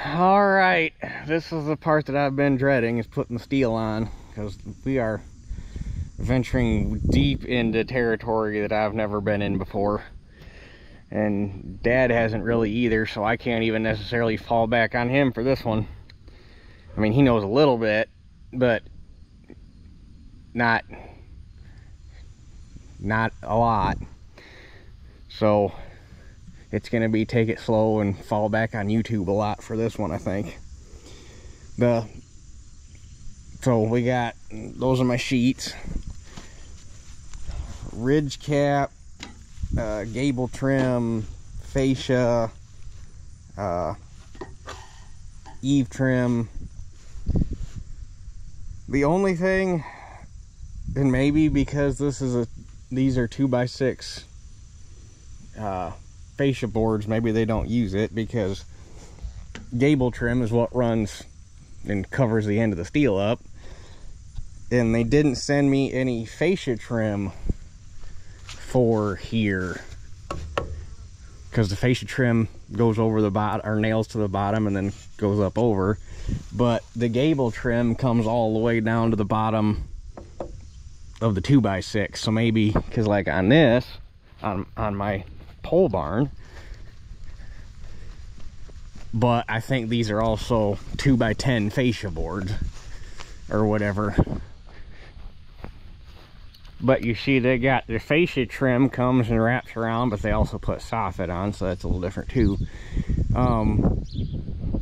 All right, this is the part that I've been dreading, is putting the steel on, because we are venturing deep into territory that I've never been in before, and Dad hasn't really either, so I can't even necessarily fall back on him for this one. I mean, he knows a little bit, but not a lot. So it's gonna be take it slow and fall back on YouTube a lot for this one, I think. So we got, those are my sheets: ridge cap, gable trim, fascia, eave trim. The only thing, and maybe because these are 2x6 fascia boards, maybe they don't use it, because gable trim is what runs and covers the end of the steel up, and they didn't send me any fascia trim for here, because the fascia trim goes over the bottom, or nails to the bottom and then goes up over, but the gable trim comes all the way down to the bottom of the 2x6. So maybe, because like on this, on my pole barn, but I think these are also 2x10 fascia boards or whatever. But you see, they got the fascia trim comes and wraps around, but they also put soffit on, so that's a little different too.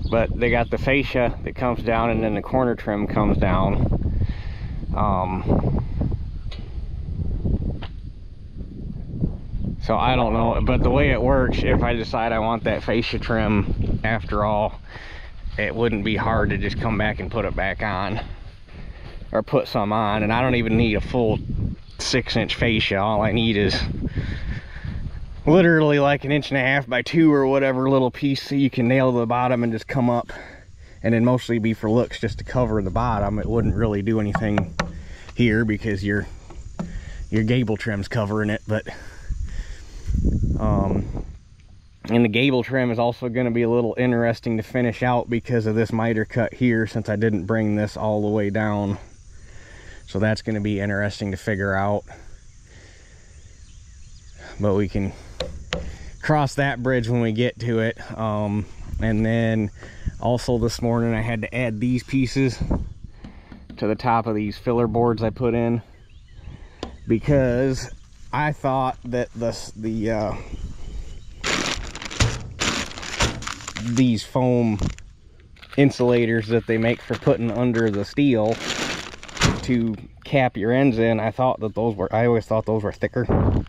But they got the fascia that comes down, and then the corner trim comes down. So I don't know, but the way it works, if I decide I want that fascia trim after all, it wouldn't be hard to just come back and put it back on, or put some on. And I don't even need a full 6-inch fascia. All I need is literally like 1.5 by 2 or whatever little piece, so you can nail to the bottom and just come up, and then mostly be for looks, just to cover the bottom. It wouldn't really do anything here because your gable trim's covering it. But and the gable trim is also going to be a little interesting to finish out because of this miter cut here, since I didn't bring this all the way down. So that's going to be interesting to figure out, but we can cross that bridge when we get to it. And then also this morning I had to add these pieces to the top of these filler boards I put in, because I thought that these foam insulators that they make for putting under the steel to cap your ends in, I always thought those were thicker,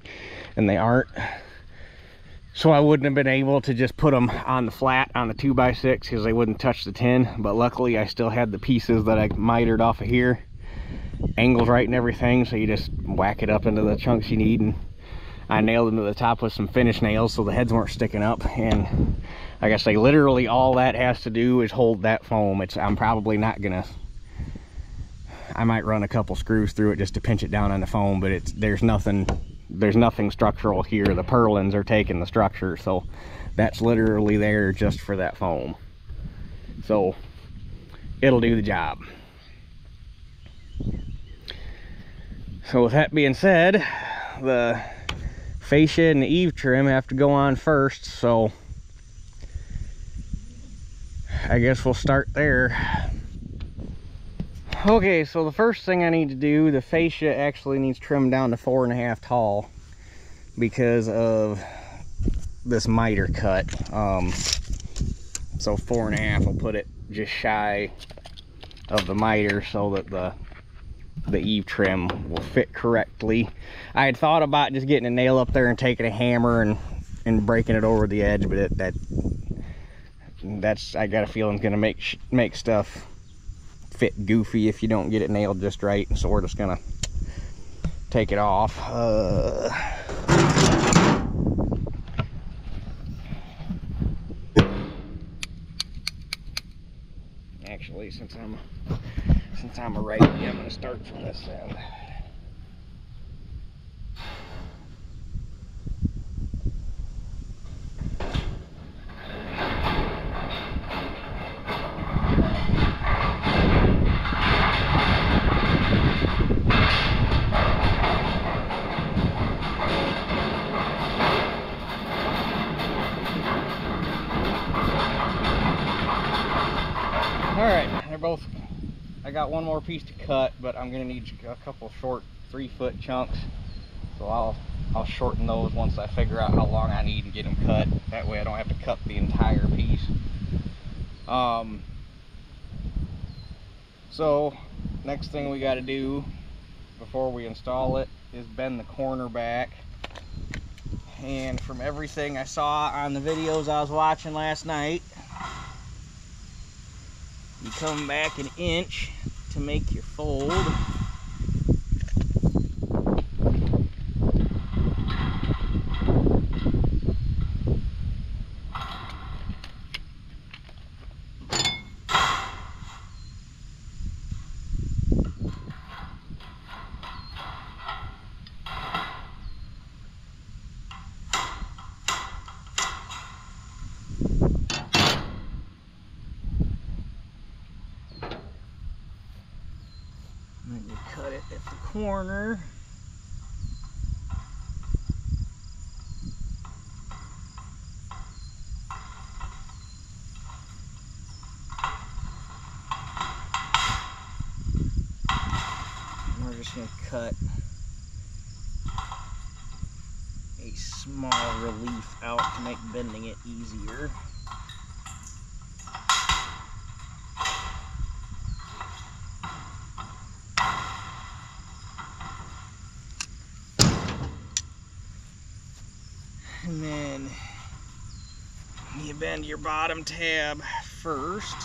and they aren't. So I wouldn't have been able to just put them on the flat on the 2x6, because they wouldn't touch the tin. But luckily I still had the pieces that I mitered off of here, angles right and everything, so you just whack it up into the chunks you need. And I nailed them to the top with some finish nails so the heads weren't sticking up. And like I say, literally all that has to do is hold that foam. I'm probably not gonna, I might run a couple screws through it just to pinch it down on the foam, but there's nothing structural here. The purlins are taking the structure, so that's literally there just for that foam. So it'll do the job. So with that being said, the fascia and the eave trim have to go on first, so I guess we'll start there. Okay, so the first thing I need to do, the fascia actually needs trimmed down to 4.5 tall because of this miter cut. So 4.5 will put it just shy of the miter, so that the eave trim will fit correctly. I had thought about just getting a nail up there and taking a hammer and breaking it over the edge, but that's I got a feeling it's gonna make stuff fit goofy if you don't get it nailed just right. So we're just gonna take it off. Actually, since I'm a righty, I'm gonna start from this end. got one more piece to cut, but I'm gonna need a couple short 3-foot chunks. So I'll shorten those once I figure out how long I need and get them cut. That way I don't have to cut the entire piece. So next thing we got to do before we install it is bend the corner back. And from everything I saw on the videos I was watching last night, you come back an inch to make your fold. And then you cut it at the corner. And we're just going to cut a small relief out to make bending it easier. And then you bend your bottom tab first.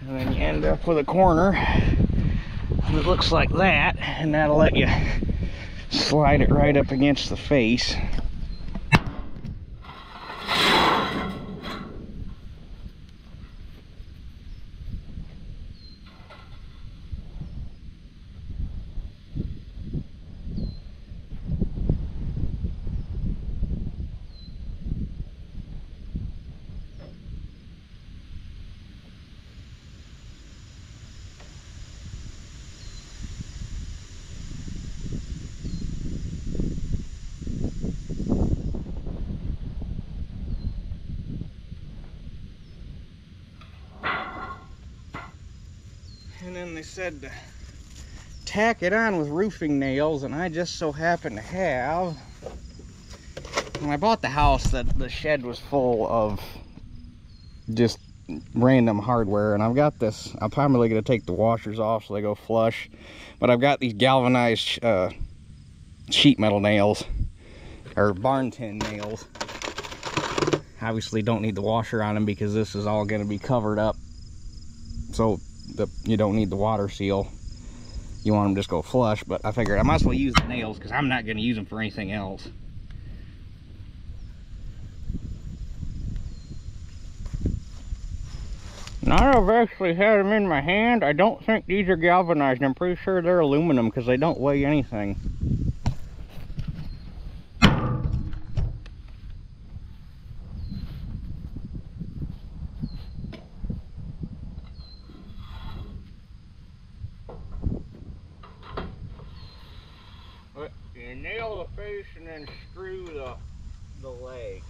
And then you end up with a corner that looks like that, and that'll let you slide it right up against the face. And then they said to tack it on with roofing nails, and I just so happen to have, when I bought the house, that the shed was full of just random hardware, and I've got this. I'm probably going to take the washers off so they go flush, but I've got these galvanized sheet metal nails, or barn tin nails. Obviously don't need the washer on them because this is all going to be covered up, so you don't need the water seal. You want them to just go flush, but I figured I might as well use the nails because I'm not going to use them for anything else. Now I've actually had them in my hand. I don't think these are galvanized. I'm pretty sure they're aluminum because they don't weigh anything. But you nail the face and then screw the leg.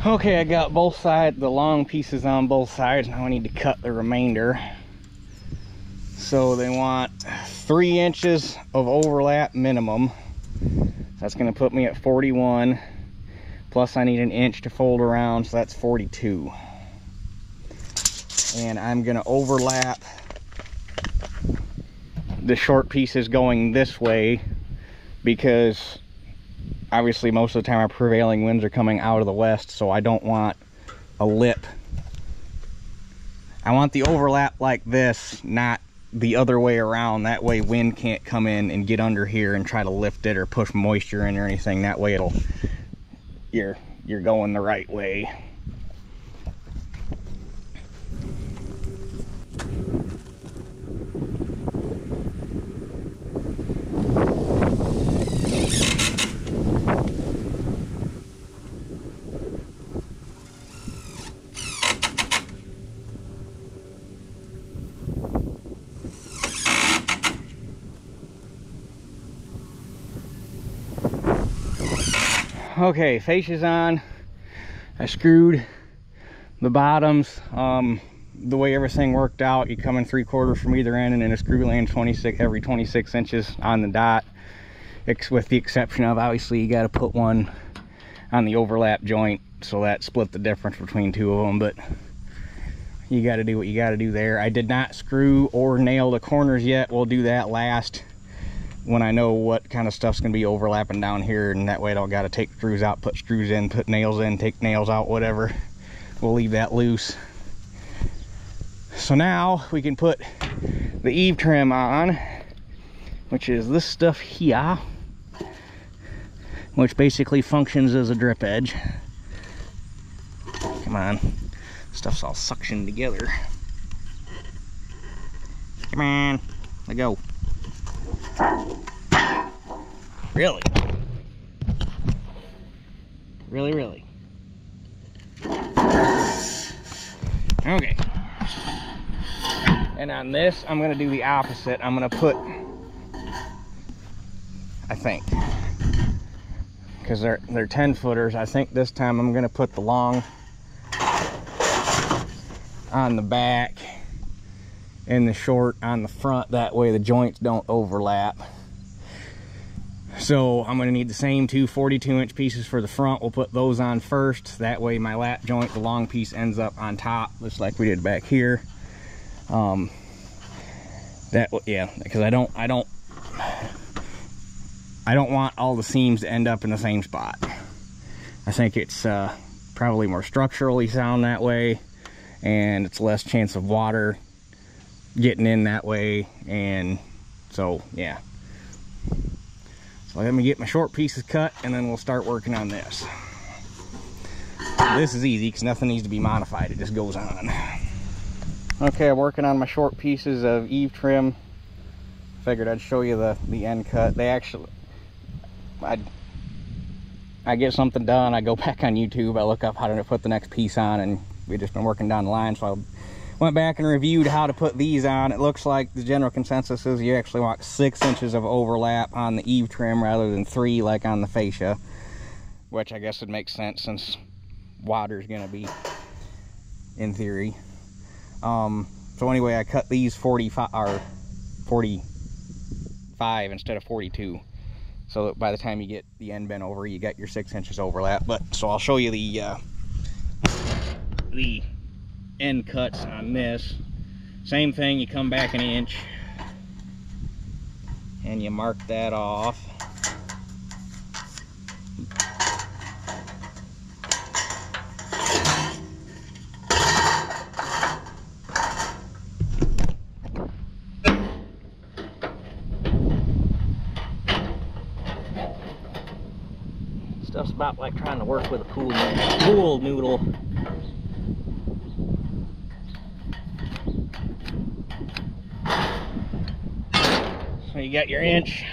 Okay, I got both sides, the long pieces on both sides. Now I need to cut the remainder. So they want 3 inches of overlap minimum. That's going to put me at 41. Plus I need an inch to fold around, so that's 42. And I'm going to overlap the short pieces going this way, because obviously most of the time our prevailing winds are coming out of the west, so I don't want a lip. I want the overlap like this, not the other way around. That way wind can't come in and get under here and try to lift it or push moisture in or anything. That way you're going the right way. Okay, fascia's on. I screwed the bottoms. The way everything worked out, you come in 3/4 from either end, and then a screw lands every 26 inches on the dot. With the exception of, obviously, you got to put one on the overlap joint, so that split the difference between 2 of them. But you got to do what you got to do there. I did not screw or nail the corners yet. We'll do that last, when I know what kind of stuff's gonna be overlapping down here, and that way I don't gotta take screws out, put screws in, put nails in, take nails out, whatever. We'll leave that loose. So now we can put the eave trim on, which is this stuff here, which basically functions as a drip edge. Come on, stuff's all suctioned together. Come on, let go. Really? Really? Okay. And on this, I'm gonna do the opposite. I'm gonna put, I think, because they're 10-footers, I think this time I'm gonna put the long on the back and the short on the front. That way the joints don't overlap. So I'm going to need the same 2 42-inch pieces for the front. We'll put those on first. That way my lap joint, the long piece, ends up on top, just like we did back here. Yeah, because I don't want all the seams to end up in the same spot. I think it's probably more structurally sound that way, and it's less chance of water getting in that way. And so yeah, so let me get my short pieces cut, and then we'll start working on this. This is easy because nothing needs to be modified, it just goes on. Okay, I'm working on my short pieces of eave trim. Figured I'd show you the end cut. They actually, I get something done, I go back on YouTube, I look up how to put the next piece on, and we've just been working down the line, so I went back and reviewed how to put these on. It looks like the general consensus is you actually want 6 inches of overlap on the eave trim rather than 3 like on the fascia, which I guess would make sense since water's gonna be, in theory. So anyway, I cut these 45 instead of 42, so that by the time you get the end bent over, you got your 6 inches overlap. But so I'll show you the end cuts on this. Same thing, you come back an inch and you mark that off. Stuff's about like trying to work with a pool noodle. So you got your inch,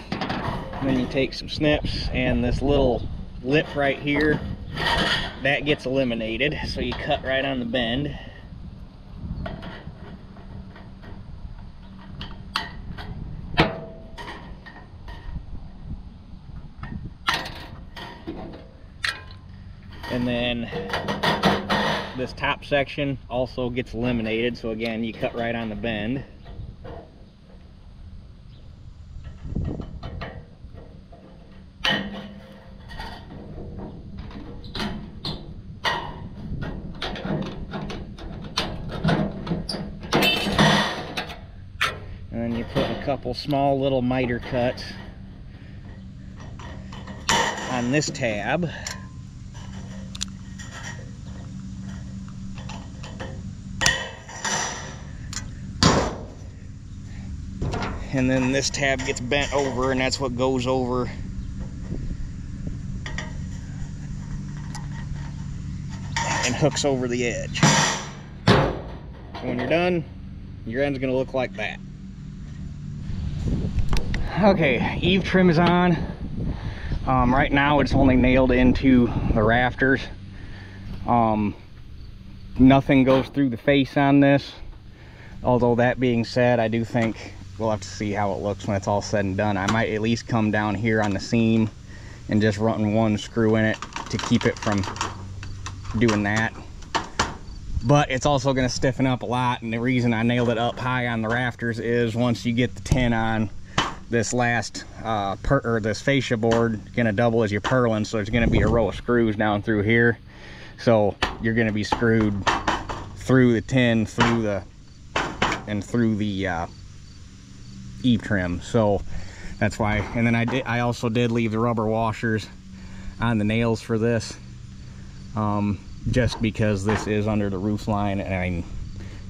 and then you take some snips, and this little lip right here, that gets eliminated, so you cut right on the bend. And then this top section also gets eliminated. So again, you cut right on the bend. And then you put a couple small little miter cuts on this tab. And then this tab gets bent over, and that's what goes over and hooks over the edge. So when you're done, your end's gonna look like that. Okay, eave trim is on. Right now it's only nailed into the rafters. Nothing goes through the face on this. Although that being said, I do think we'll have to see how it looks when it's all said and done. I might at least come down here on the seam and just run one screw in it to keep it from doing that. But it's also going to stiffen up a lot, and the reason I nailed it up high on the rafters is once you get the tin on, this last this fascia board going to double as your purlin, so there's going to be a row of screws down through here. So you're going to be screwed through the tin, through the eave trim. So that's why. And then I also did leave the rubber washers on the nails for this, just because this is under the roof line, and I mean,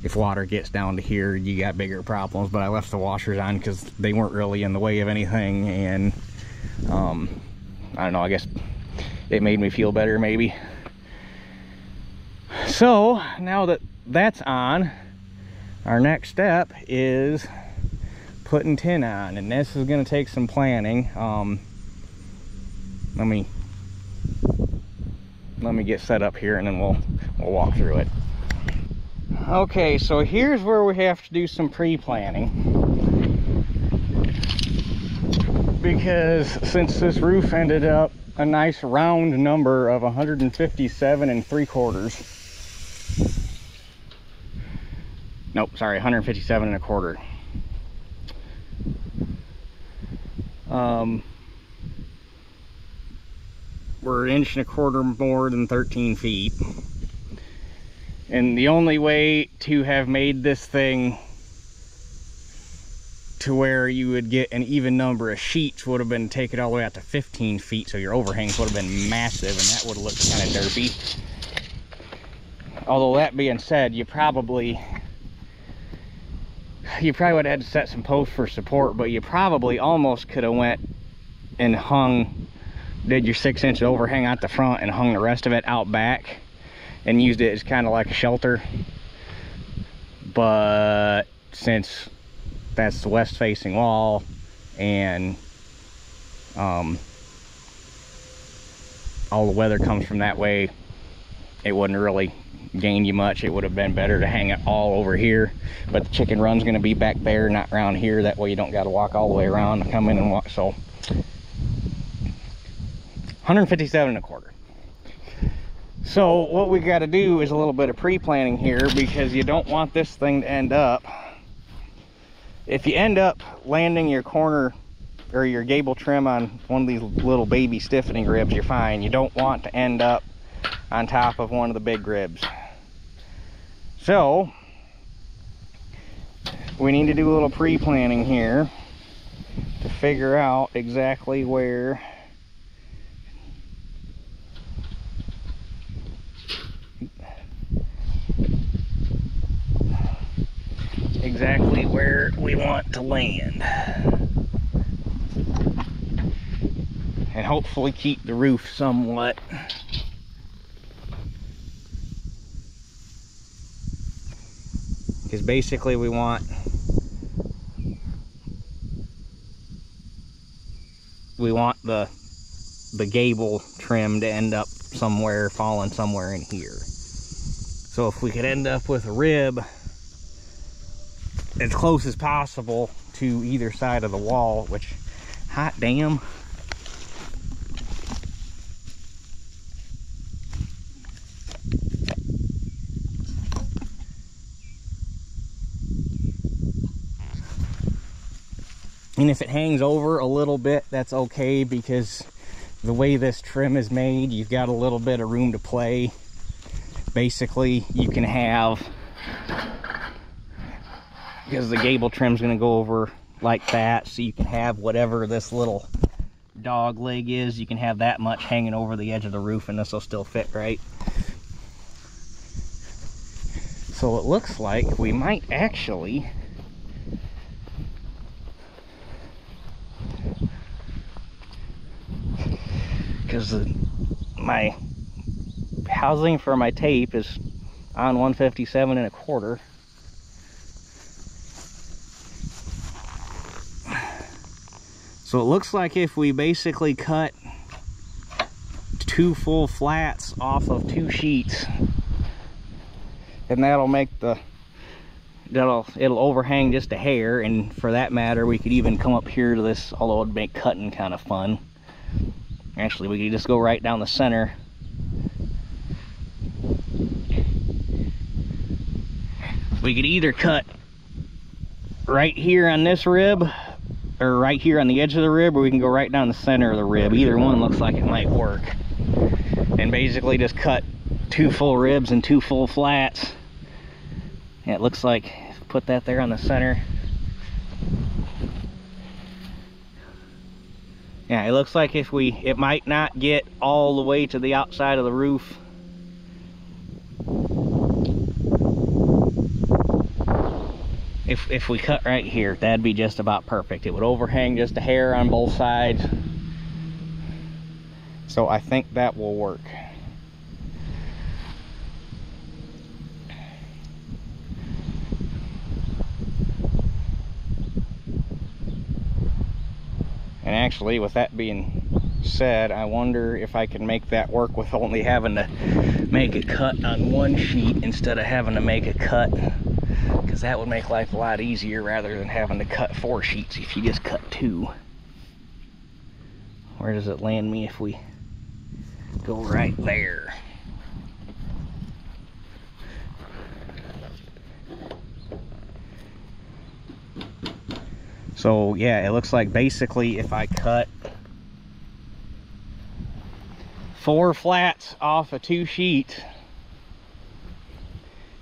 if water gets down to here, you got bigger problems. But I left the washers on because they weren't really in the way of anything, and I don't know, I guess it made me feel better maybe. So now that that's on, our next step is putting tin on, and this is going to take some planning. Let me get set up here, and then we'll walk through it. Okay, so here's where we have to do some pre-planning, because since this roof ended up a nice round number of 157 3/4. Nope, sorry, 157 1/4. We're 1.25 inches more than 13 feet. And the only way to have made this thing to where you would get an even number of sheets would have been take it all the way out to 15 feet, so your overhangs would have been massive, and that would have looked kind of derpy. Although that being said, you probably would have had to set some posts for support, but you probably almost could have went and did your 6-inch overhang out the front and hung the rest of it out back and used it as kind of like a shelter. But since that's the west facing wall, and all the weather comes from that way, it wouldn't really gain you much. It would have been better to hang it all over here, but the chicken run's going to be back there, not around here. That way you don't got to walk all the way around and come in and walk. So 157 1/4. So what we got to do is a little bit of pre-planning here, because you don't want this thing to end up, if you end up landing your corner or your gable trim on one of these little baby stiffening ribs, you're fine. You don't want to end up on top of one of the big ribs. So we need to do a little pre-planning here to figure out exactly where we want to land, and hopefully keep the roof somewhat because basically we want the gable trim to end up somewhere, falling somewhere in here. So if we could end up with a rib as close as possible to either side of the wall, which, hot damn, And if it hangs over a little bit, that's okay, because the way this trim is made, you've got a little bit of room to play. Basically, you can have, because the gable trim's going to go over like that, so you can have whatever this little dog leg is, you can have that much hanging over the edge of the roof, and this will still fit right. So it looks like we might actually because my housing for my tape is on 157 1/4. So it looks like if we basically cut 2 full flats off of 2 sheets, and that'll make it'll overhang just a hair. And for that matter, we could even come up here to this, although it'd make cutting kind of fun. Actually, we could just go right down the center. We could either cut right here on this rib, or right here on the edge of the rib, or we can go right down the center of the rib. Either one looks like it might work. And basically just cut 2 full ribs and 2 full flats. Yeah, it looks like, put that there on the center. Yeah, it looks like if it might not get all the way to the outside of the roof. If we cut right here, that'd be just about perfect. It would overhang just a hair on both sides. So I think that will work. And actually, with that being said, I wonder if I can make that work with only having to make a cut on 1 sheet instead of having to make a cut, because that would make life a lot easier rather than having to cut 4 sheets if you just cut 2. Where does it land me if we go right there? So yeah, it looks like basically if I cut 4 flats off of 2 sheets,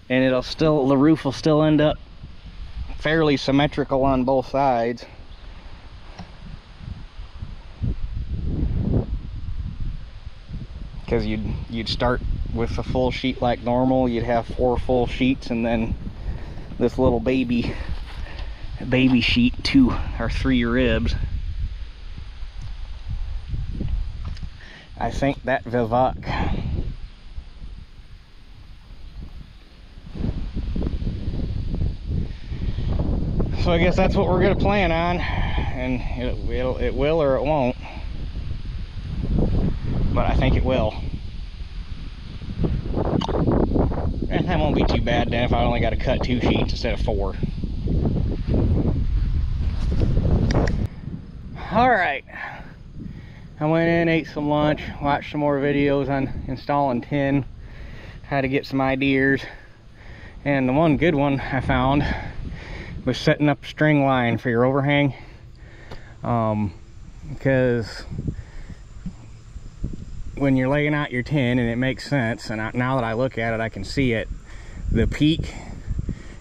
and the roof will still end up fairly symmetrical on both sides. Because you'd start with a full sheet like normal, you'd have 4 full sheets, and then this little baby sheet, 2 or 3 ribs. I think that will work. So I guess that's what we're gonna plan on, and it will or it won't, but I think it will. And that won't be too bad then if I only got to cut 2 sheets instead of 4. Alright, I went in, ate some lunch, watched some more videos on installing tin, how to get some ideas, and the one good one I found was setting up a string line for your overhang. Because when you're laying out your tin, and it makes sense, and now that I look at it I can see it, the peak,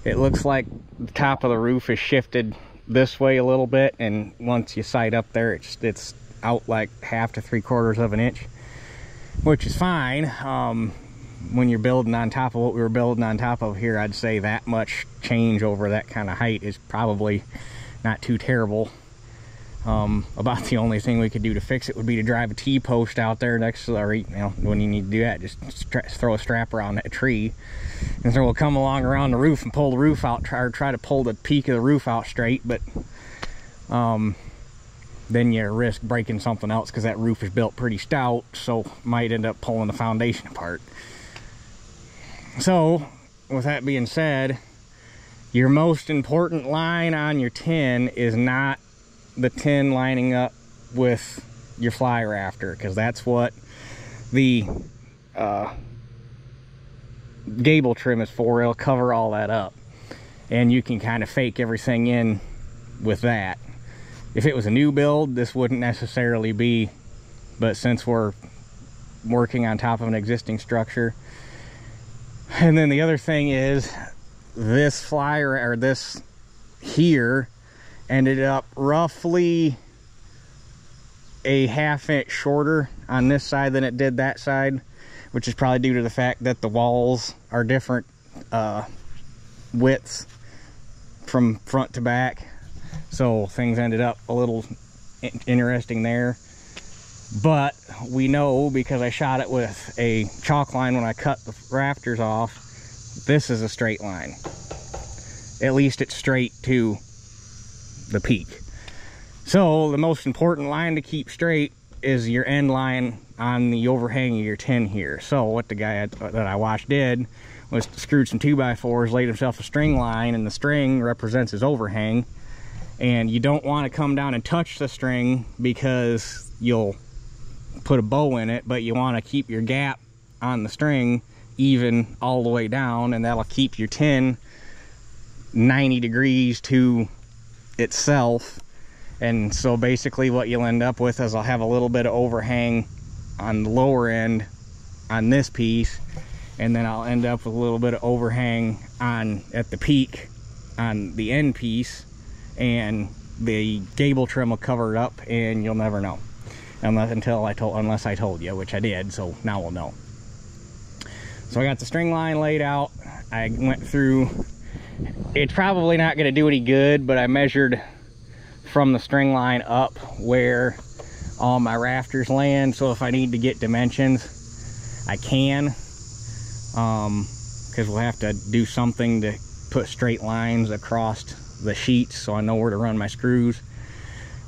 it looks like the top of the roof is shifted this way a little bit, and once you sight up there it's out like 1/2 to 3/4 of an inch, which is fine. When you're building on top of what we were building on top of here, I'd say that much change over that kind of height is probably not too terrible. About the only thing we could do to fix it would be to drive a T-post out there next to the, or, you know, when you need to do that, just throw a strap around that tree, and so we'll come along around the roof and pull the roof out, try to pull the peak of the roof out straight, but then you risk breaking something else because that roof is built pretty stout, so might end up pulling the foundation apart. So with that being said, your most important line on your tin is not the tin lining up with your fly rafter, because that's what the gable trim is for. It'll cover all that up, and you can kind of fake everything in with that. If it was a new build, this wouldn't necessarily be, but since we're working on top of an existing structure. And then the other thing is, this flyer, or this here, ended up roughly a 1/2 inch shorter on this side than it did that side, which is probably due to the fact that the walls are different widths from front to back. So things ended up a little interesting there. But we know, because I shot it with a chalk line when I cut the rafters off, this is a straight line. At least it's straight to the peak. So the most important line to keep straight is your end line on the overhang of your tin here. So what the guy that I watched did was screwed some 2x4s, laid himself a string line, and the string represents his overhang. And you don't want to come down and touch the string because you'll put a bow in it, but you want to keep your gap on the string even all the way down, and that'll keep your tin 90 degrees to itself. And so basically what you'll end up with is I'll have a little bit of overhang on the lower end on this piece, and then I'll end up with a little bit of overhang on at the peak on the end piece, and the gable trim will cover it up, and you'll never know unless I told you, which I did. So now we'll know. So I got the string line laid out. I went through. It's probably not going to do any good, but I measured from the string line up where all my rafters land, so if I need to get dimensions, I can, because we'll have to do something to put straight lines across the sheets so I know where to run my screws.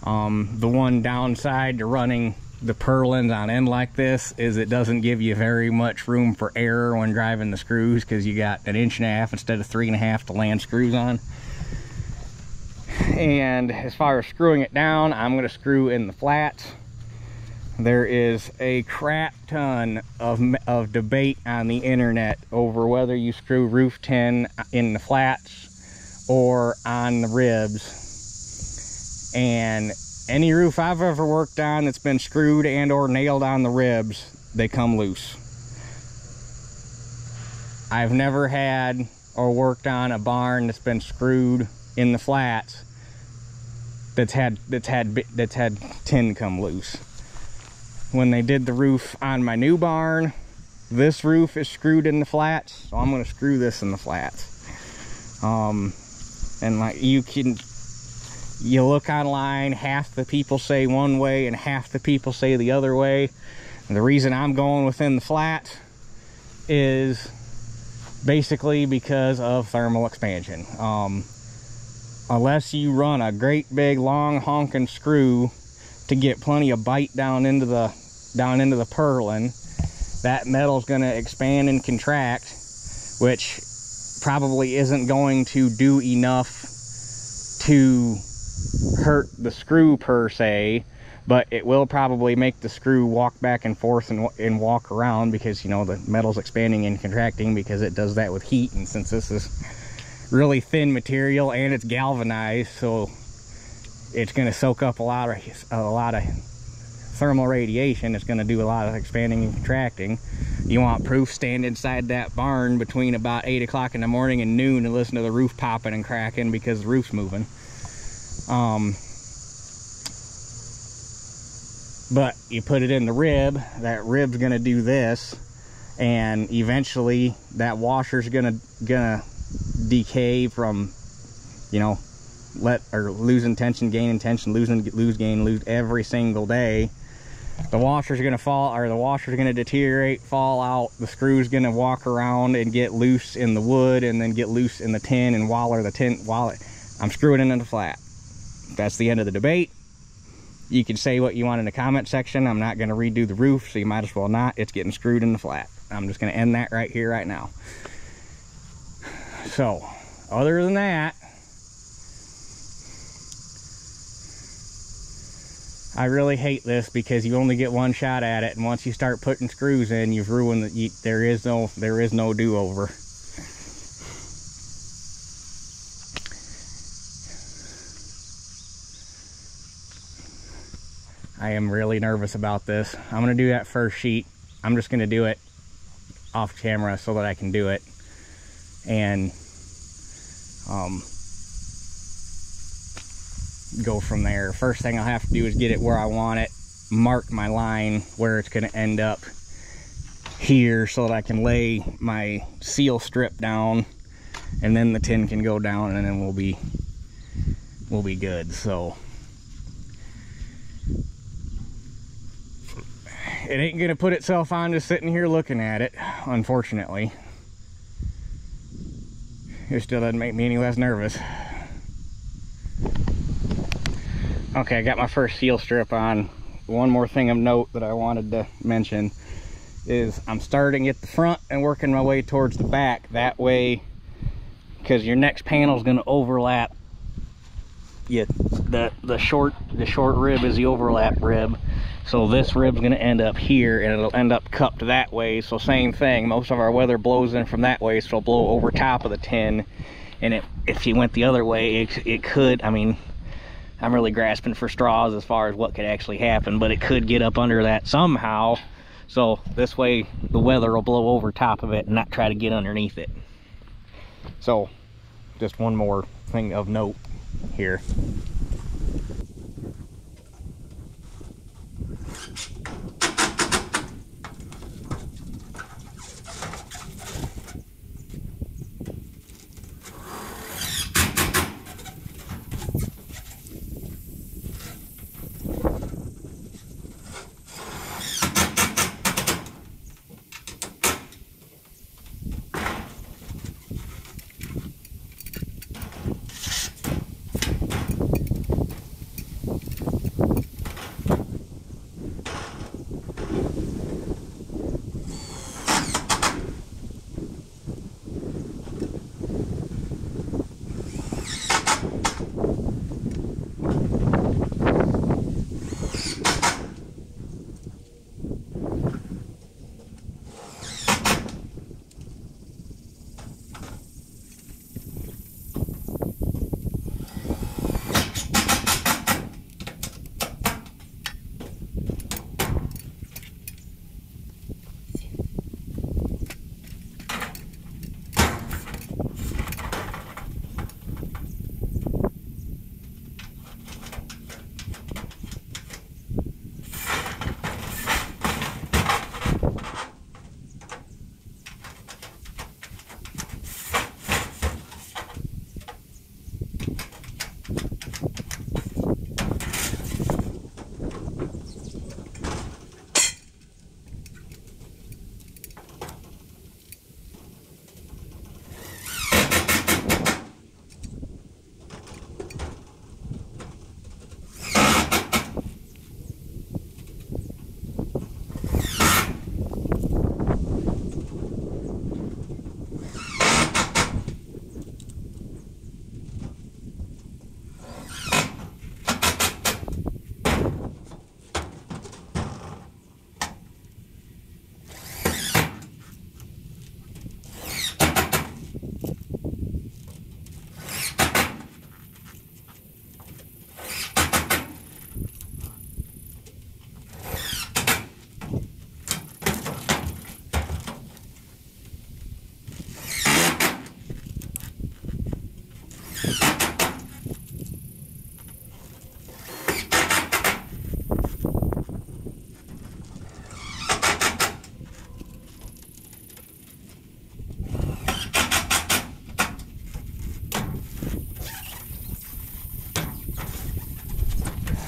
The one downside to running the purlins on end like this is it doesn't give you very much room for error when driving the screws, because you got 1.5 inches instead of 3.5 inches to land screws on. And as far as screwing it down, I'm going to screw in the flats. There is a crap ton of debate on the internet over whether you screw roof tin in the flats or on the ribs. And any roof I've ever worked on that's been screwed and or nailed on the ribs, they come loose. I've never had or worked on a barn that's been screwed in the flats that's had tin come loose. When they did the roof on my new barn, this roof is screwed in the flats, so I'm going to screw this in the flats. And like you look online, half the people say one way and half the people say the other way. And the reason I'm going within the flat is basically because of thermal expansion. Unless you run a great big long honking screw to get plenty of bite down into the purlin, that metal's going to expand and contract, which probably isn't going to do enough to hurt the screw per se, but it will probably make the screw walk back and forth and walk around, because you know the metal's expanding and contracting because it does that with heat. And since this is really thin material and it's galvanized, so it's going to soak up a lot of thermal radiation. It's going to do a lot of expanding and contracting. You want proof, stand inside that barn between about 8 o'clock in the morning and noon and listen to the roof popping and cracking because the roof's moving. But you put it in the rib, that rib's going to do this, and eventually that washer's gonna decay from, you know, losing tension, gaining tension, lose gain, lose every single day. The washer's gonna fall, or the washer's gonna deteriorate, fall out. The screw's gonna walk around and get loose in the wood, and then get loose in the tin and waller the tin while I'm screwing it into the flat. That's the end of the debate. You can say what you want in the comment section. I'm not gonna redo the roof, so you might as well not. It's getting screwed in the flat. I'm just gonna end that right here, right now. So, other than that, I really hate this because you only get one shot at it, and once you start putting screws in, you've ruined the, there is no do-over. I am really nervous about this. I'm gonna do that first sheet. I'm just gonna do it off camera so that I can do it. And go from there. First thing I'll have to do is get it where I want it, mark my line where it's going to end up here so that I can lay my seal strip down, and then the tin can go down, and then we'll be good. So it ain't gonna put itself on just sitting here looking at it, unfortunately. It still doesn't make me any less nervous. Okay, I got my first seal strip on. One more thing of note that I wanted to mention is I'm starting at the front and working my way towards the back. That way, because your next panel is going to overlap. The short rib is the overlap rib. So this rib's going to end up here, and it'll end up cupped that way. So same thing, most of our weather blows in from that way, so it'll blow over top of the tin. And if you went the other way, it could, I mean, I'm really grasping for straws as far as what could actually happen, but it could get up under that somehow. So this way the weather will blow over top of it and not try to get underneath it. So just one more thing of note here.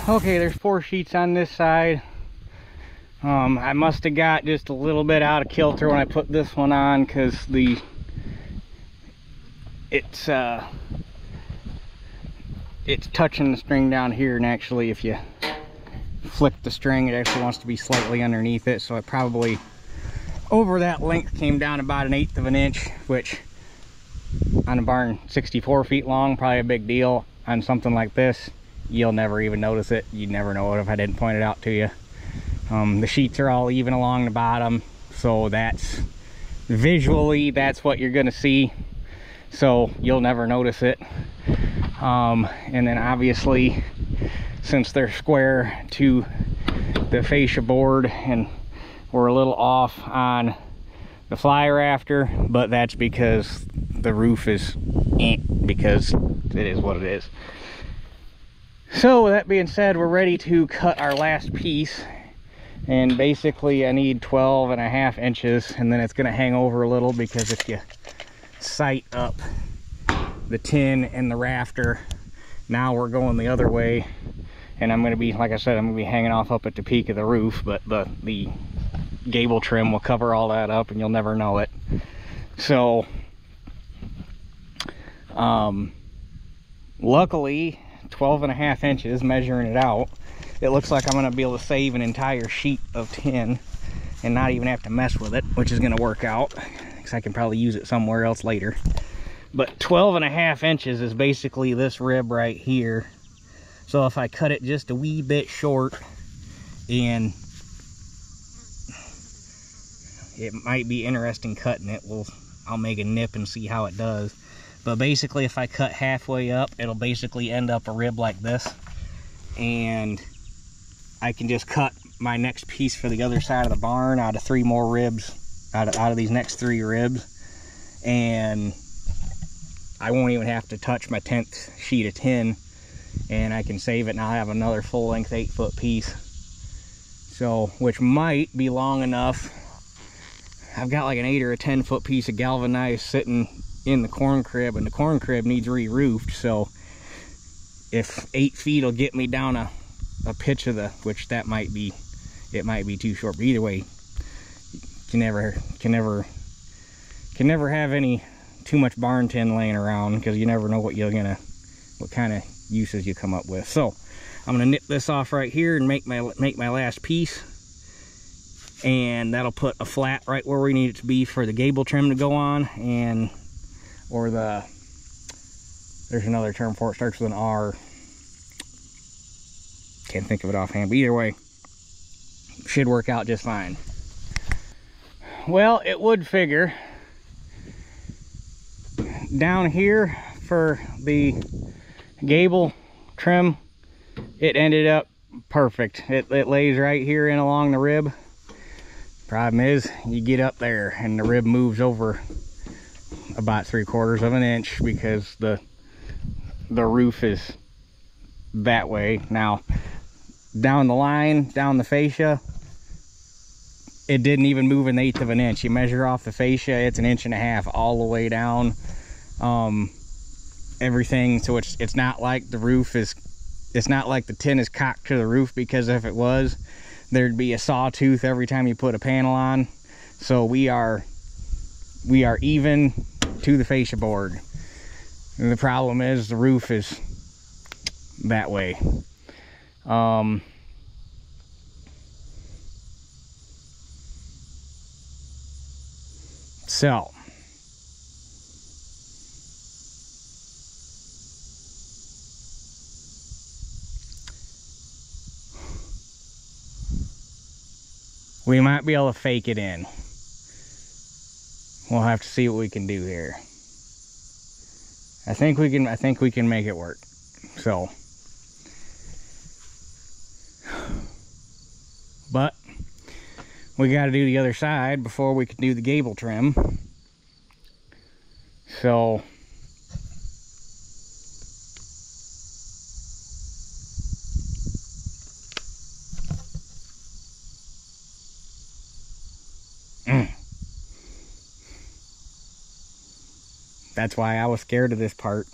Okay, there's 4 sheets on this side. I must have got just a little bit out of kilter when I put this one on, because it's touching the string down here, and actually if you flick the string, it actually wants to be slightly underneath it. So it probably over that length came down about 1/8 of an inch, which on a barn 64 feet long, probably a big deal. On something like this, you'll never even notice it. You'd never know it if I didn't point it out to you. The sheets are all even along the bottom, so that's visually, that's what you're gonna see, so you'll never notice it. And then obviously since they're square to the fascia board, and we're a little off on the fly rafter, but that's because the roof is because it is what it is. So with that being said, we're ready to cut our last piece, and basically I need 12.5 inches, and then it's going to hang over a little, because if you sight up the tin and the rafter, now we're going the other way, and I'm going to be, like I said, I'm going to be hanging off up at the peak of the roof, but the gable trim will cover all that up and you'll never know it. So luckily 12.5 inches, measuring it out, it looks like I'm going to be able to save an entire sheet of tin and not even have to mess with it, which is going to work out because I can probably use it somewhere else later. But 12.5 inches is basically this rib right here. So if I cut it just a wee bit short, and it might be interesting cutting it, I'll make a nip and see how it does. But basically if I cut halfway up, it'll basically end up a rib like this, and I can just cut my next piece for the other side of the barn out of 3 more ribs, out of these next 3 ribs, and I won't even have to touch my 10th sheet of tin, and I can save it, and I'll have another full length 8-foot piece. So, which might be long enough. I've got like an 8 or a 10-foot piece of galvanized sitting in the corn crib, and the corn crib needs re-roofed, so if 8 feet will get me down a pitch of the, which that might be, it might be too short, but either way, can never have any too much barn tin laying around, because you never know what kind of uses you come up with. So I'm gonna nip this off right here and make my last piece, and that'll put a flat right where we need it to be for the gable trim to go on, and or there's another term for it, starts with an R, can't think of it offhand, but either way, should work out just fine. Well, it would figure down here for the gable trim, it ended up perfect. It lays right here in along the rib. Problem is, you get up there and the rib moves over about 3/4 of an inch because the roof is that way. Now down the line, down the fascia, it didn't even move 1/8 of an inch. You measure off the fascia, it's 1.5 inches all the way down. Everything, so it's not like the roof is, it's not like the tin is cocked to the roof, because if it was, there'd be a sawtooth every time you put a panel on. So we are even to the fascia board, and the problem is the roof is that way. So we might be able to fake it in. We'll have to see what we can do here. I think we can make it work. So, but we got to do the other side before we can do the gable trim. So that's why I was scared of this part.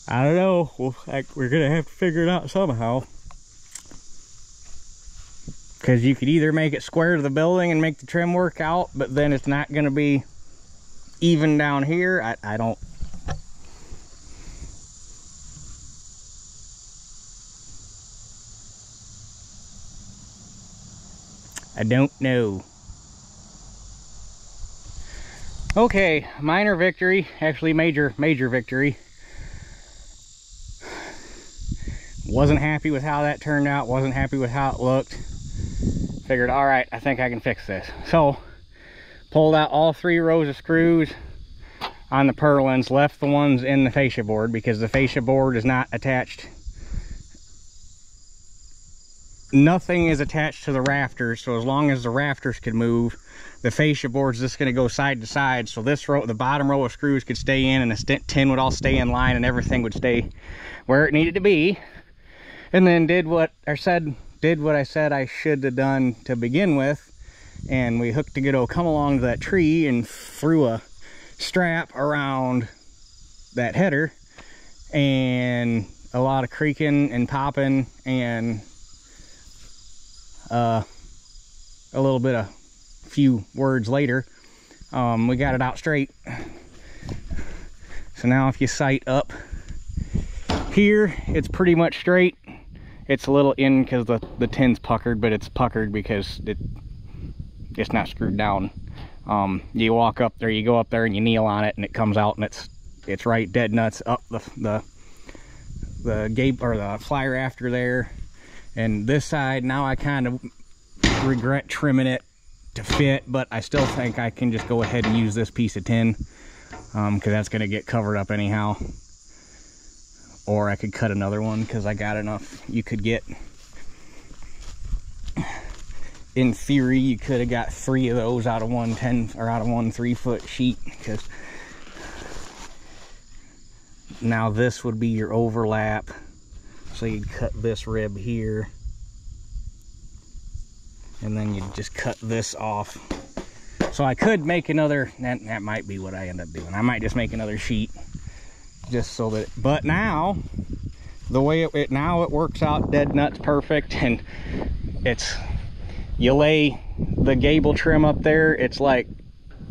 I don't know. We're gonna have to figure it out somehow. Because you could either make it square to the building and make the trim work out, but then it's not gonna be even down here. I don't. I don't know. Okay, minor victory, actually major victory. Wasn't happy with how that turned out, wasn't happy with how it looked. Figured, all right, I think I can fix this. So pulled out all 3 rows of screws on the purlins, left the ones in the fascia board because the fascia board is not attached. Nothing is attached to the rafters, so as long as the rafters could move, the fascia board's just going to go side to side. So this row, the bottom row of screws could stay in, and the tin would all stay in line, and everything would stay where it needed to be. And then did what I said I should have done to begin with, and we hooked to come along to that tree and threw a strap around that header, and a lot of creaking and popping, and a little bit of few words later, we got it out straight. So now if you sight up here, it's pretty much straight. It's a little in because the tin's puckered, but it's puckered because it's not screwed down. You walk up there, you go up there and you kneel on it, and it comes out, and it's right dead nuts up the gate or the fly rafter there. And this side, now I kind of regret trimming it to fit, but I still think I can just go ahead and use this piece of tin because that's going to get covered up anyhow. Or I could cut another one because I got enough. You could get, in theory, you could have got 3 of those out of one 10 or out of one 3-foot sheet, because now this would be your overlap. So you'd cut this rib here, and then you'd just cut this off. So I could make another, that might be what I end up doing. I might just make another sheet just so that, but now the way it works out dead nuts perfect. And you lay the gable trim up there, it's like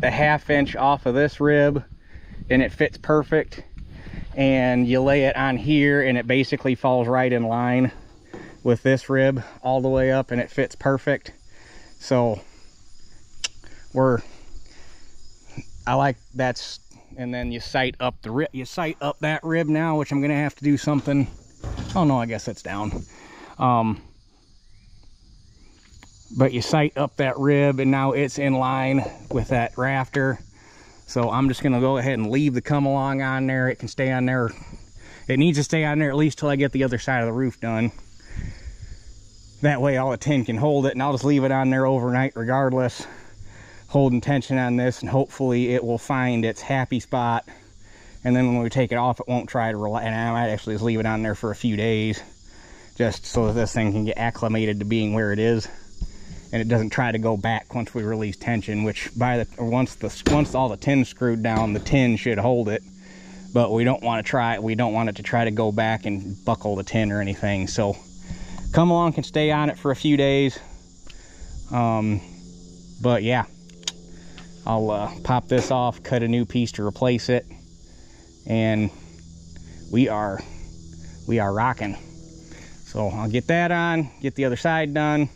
a 1/2 inch off of this rib, and it fits perfect. And you lay it on here, and it basically falls right in line with this rib all the way up, and it fits perfect. So I like that's, and then you sight up the rib, you sight up that rib now, which I'm gonna have to do something. Oh no, I guess it's down. But you sight up that rib, and now it's in line with that rafter. So I'm just gonna go ahead and leave the come along on there. It can stay on there. It needs to stay on there at least till I get the other side of the roof done. That way all the tin can hold it, and I'll just leave it on there overnight regardless, holding tension on this, and hopefully it will find its happy spot. And then when we take it off, it won't try to rely, and I might actually just leave it on there for a few days just so that this thing can get acclimated to being where it is, and it doesn't try to go back once we release tension, which once all the tin's screwed down, the tin should hold it. But we don't want it to try to go back and buckle the tin or anything. So come along can stay on it for a few days. But yeah, I'll pop this off, cut a new piece to replace it, and we are rocking. So I'll get that on, get the other side done,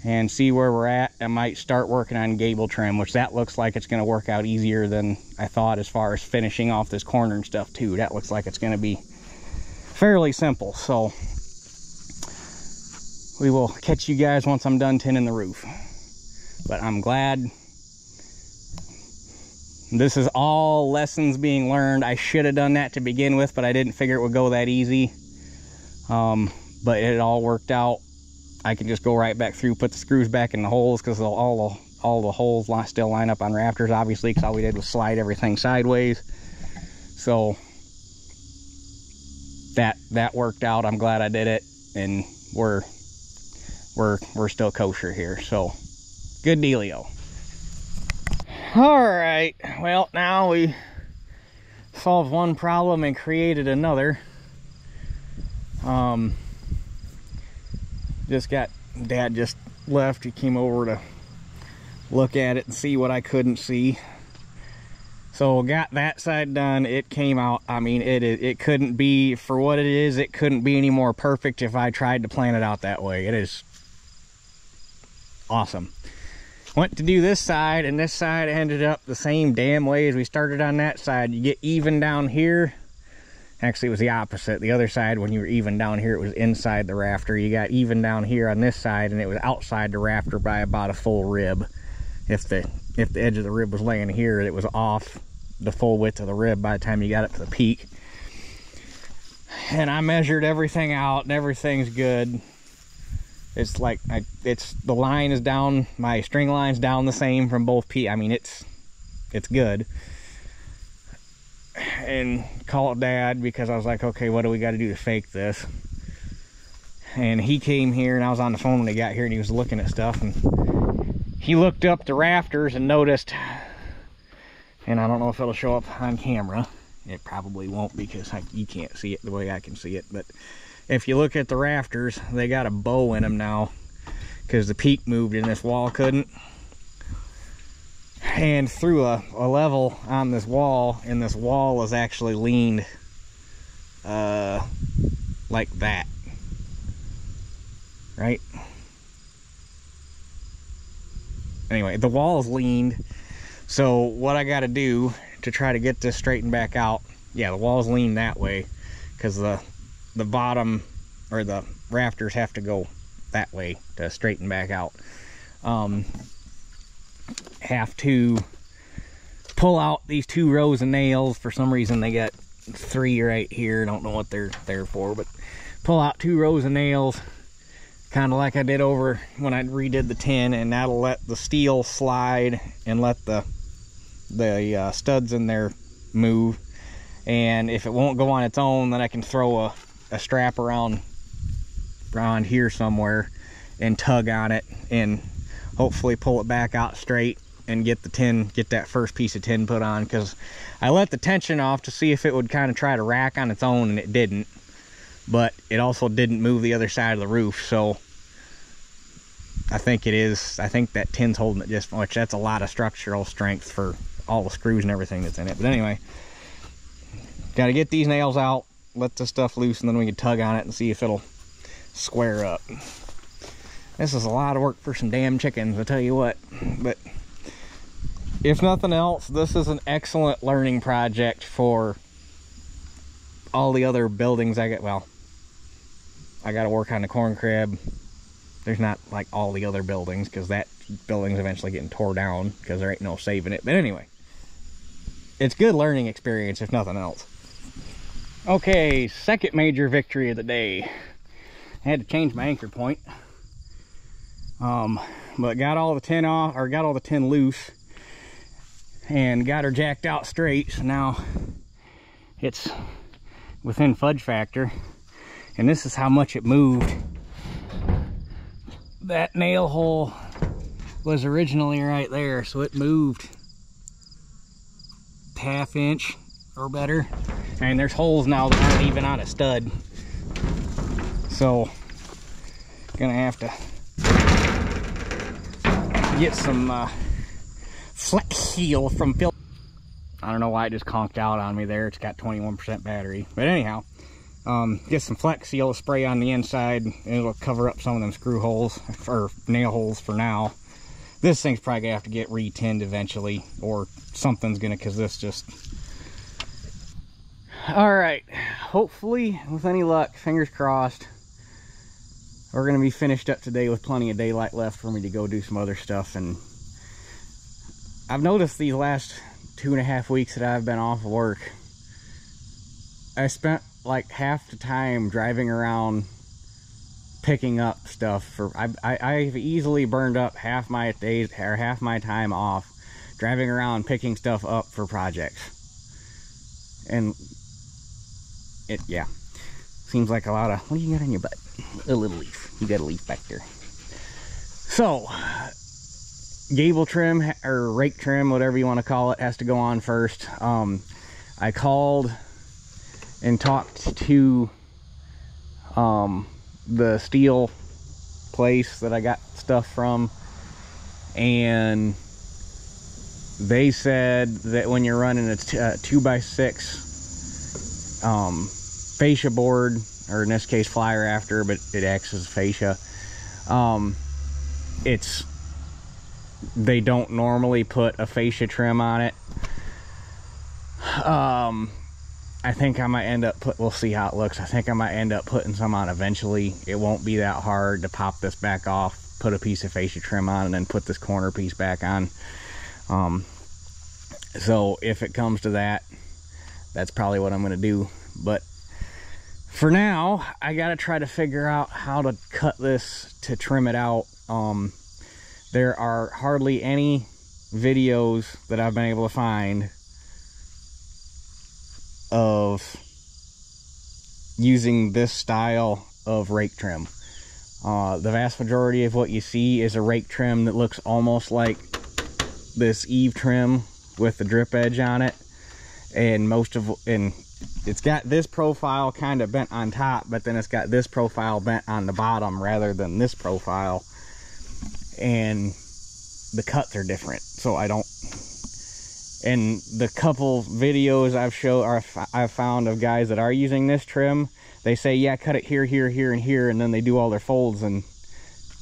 and see where we're at. I might start working on gable trim, which that looks like it's going to work out easier than I thought as far as finishing off this corner and stuff too. That looks like it's going to be fairly simple. So we will catch you guys once I'm done tinning the roof. But I'm glad this is all lessons being learned. I should have done that to begin with, but I didn't figure it would go that easy. But it all worked out. I can just go right back through, put the screws back in the holes, because all the holes still line up on rafters, obviously, because all we did was slide everything sideways. So that worked out. I'm glad I did it, and we're still kosher here. So good dealio. All right, well, now we solved one problem and created another. Dad just left. He came over to look at it and see what I couldn't see. So got that side done. It came out, I mean, it couldn't be, for what it is, it couldn't be any more perfect if I tried to plan it out that way. It is awesome. Went to do this side, and this side ended up the same damn way as we started on that side. You get even down here, Actually, it was the opposite. The other side, when you were even down here, it was inside the rafter. You got even down here on this side, and it was outside the rafter by about a full rib. If the edge of the rib was laying here, it was off the full width of the rib by the time you got up to the peak. And I measured everything out, and everything's good. It's like the line is down, my string line's down the same from both peaks. I mean, it's good. And called Dad because I was like, okay, what do we got to do to fake this? And he came here, and I was on the phone when he got here, and he was looking at stuff, and he looked up the rafters and noticed, and I don't know if it'll show up on camera. It probably won't because you can't see it the way I can see it, but if you look at the rafters, they got a bow in them now because the peak moved and this wall couldn't. And through a level on this wall, and this wall is actually leaned like that, right? Anyway, the wall is leaned, so what I got to do to try to get this straightened back out, yeah, the wall's leaned that way because the bottom or the rafters have to go that way to straighten back out. Have to pull out these 2 rows of nails. For some reason they got 3 right here. Don't know what they're there for, but pull out 2 rows of nails, kind of like I did over when I redid the tin, and that'll let the steel slide and let the studs in there move. And if it won't go on its own, then I can throw a strap around here somewhere and tug on it and hopefully pull it back out straight and get that first piece of tin put on, because I let the tension off to see if it would kind of try to rack on its own, and it didn't. But it also didn't move the other side of the roof, so I think that tin's holding it just much. That's a lot of structural strength for all the screws and everything that's in it. But anyway, got to get these nails out, let this stuff loose, and then we can tug on it and see if it'll square up. This is a lot of work for some damn chickens, I'll tell you what. But if nothing else, this is an excellent learning project for all the other buildings I get. Well, I got to work on the corn crib. There's not like all the other buildings, because that building's eventually getting tore down because there ain't no saving it. But anyway, it's good learning experience if nothing else. Okay, second major victory of the day. I had to change my anchor point. But got all the tin off, or got all the tin loose, and got her jacked out straight. So now it's within fudge factor, and this is how much it moved. That nail hole was originally right there, so it moved ½ inch or better, and there's holes now that aren't even on a stud, so gonna have to get some Flex Seal from Phil. I don't know why it just conked out on me there. It's got 21% battery, but anyhow, get some Flex Seal spray on the inside, and it'll cover up some of them screw holes or nail holes for now. This thing's probably gonna have to get re-tinned eventually, or something's gonna, because this just... All right, hopefully with any luck, fingers crossed, we're gonna be finished up today with plenty of daylight left for me to go do some other stuff. And I've noticed these last 2.5 weeks that I've been off of work, I spent like half the time driving around picking up stuff for... I've easily burned up half my days or half my time off driving around picking stuff up for projects. And it, yeah, seems like a lot of... What do you got on your butt? A little leaf. You got a leaf back there. So gable trim or rake trim, whatever you want to call it, has to go on first. I called and talked to the steel place that I got stuff from, and they said that when you're running a 2x6 fascia board, or in this case fly rafter, but it acts as fascia, they don't normally put a fascia trim on it. I think I might end up we'll see how it looks. I think I might end up putting some on eventually. It won't be that hard to pop this back off, put a piece of fascia trim on, and then put this corner piece back on. So if it comes to that, that's probably what I'm gonna do. But for now, I gotta try to figure out how to cut this to trim it out. There are hardly any videos that I've been able to find of using this style of rake trim. The vast majority of what you see is a rake trim that looks almost like this Eve trim with the drip edge on it, and it's got this profile kind of bent on top, but then it's got this profile bent on the bottom rather than this profile, and the cuts are different. So I don't, and the couple videos I've found of guys that are using this trim, they say, yeah, cut it here, here, here, and here, and then they do all their folds, and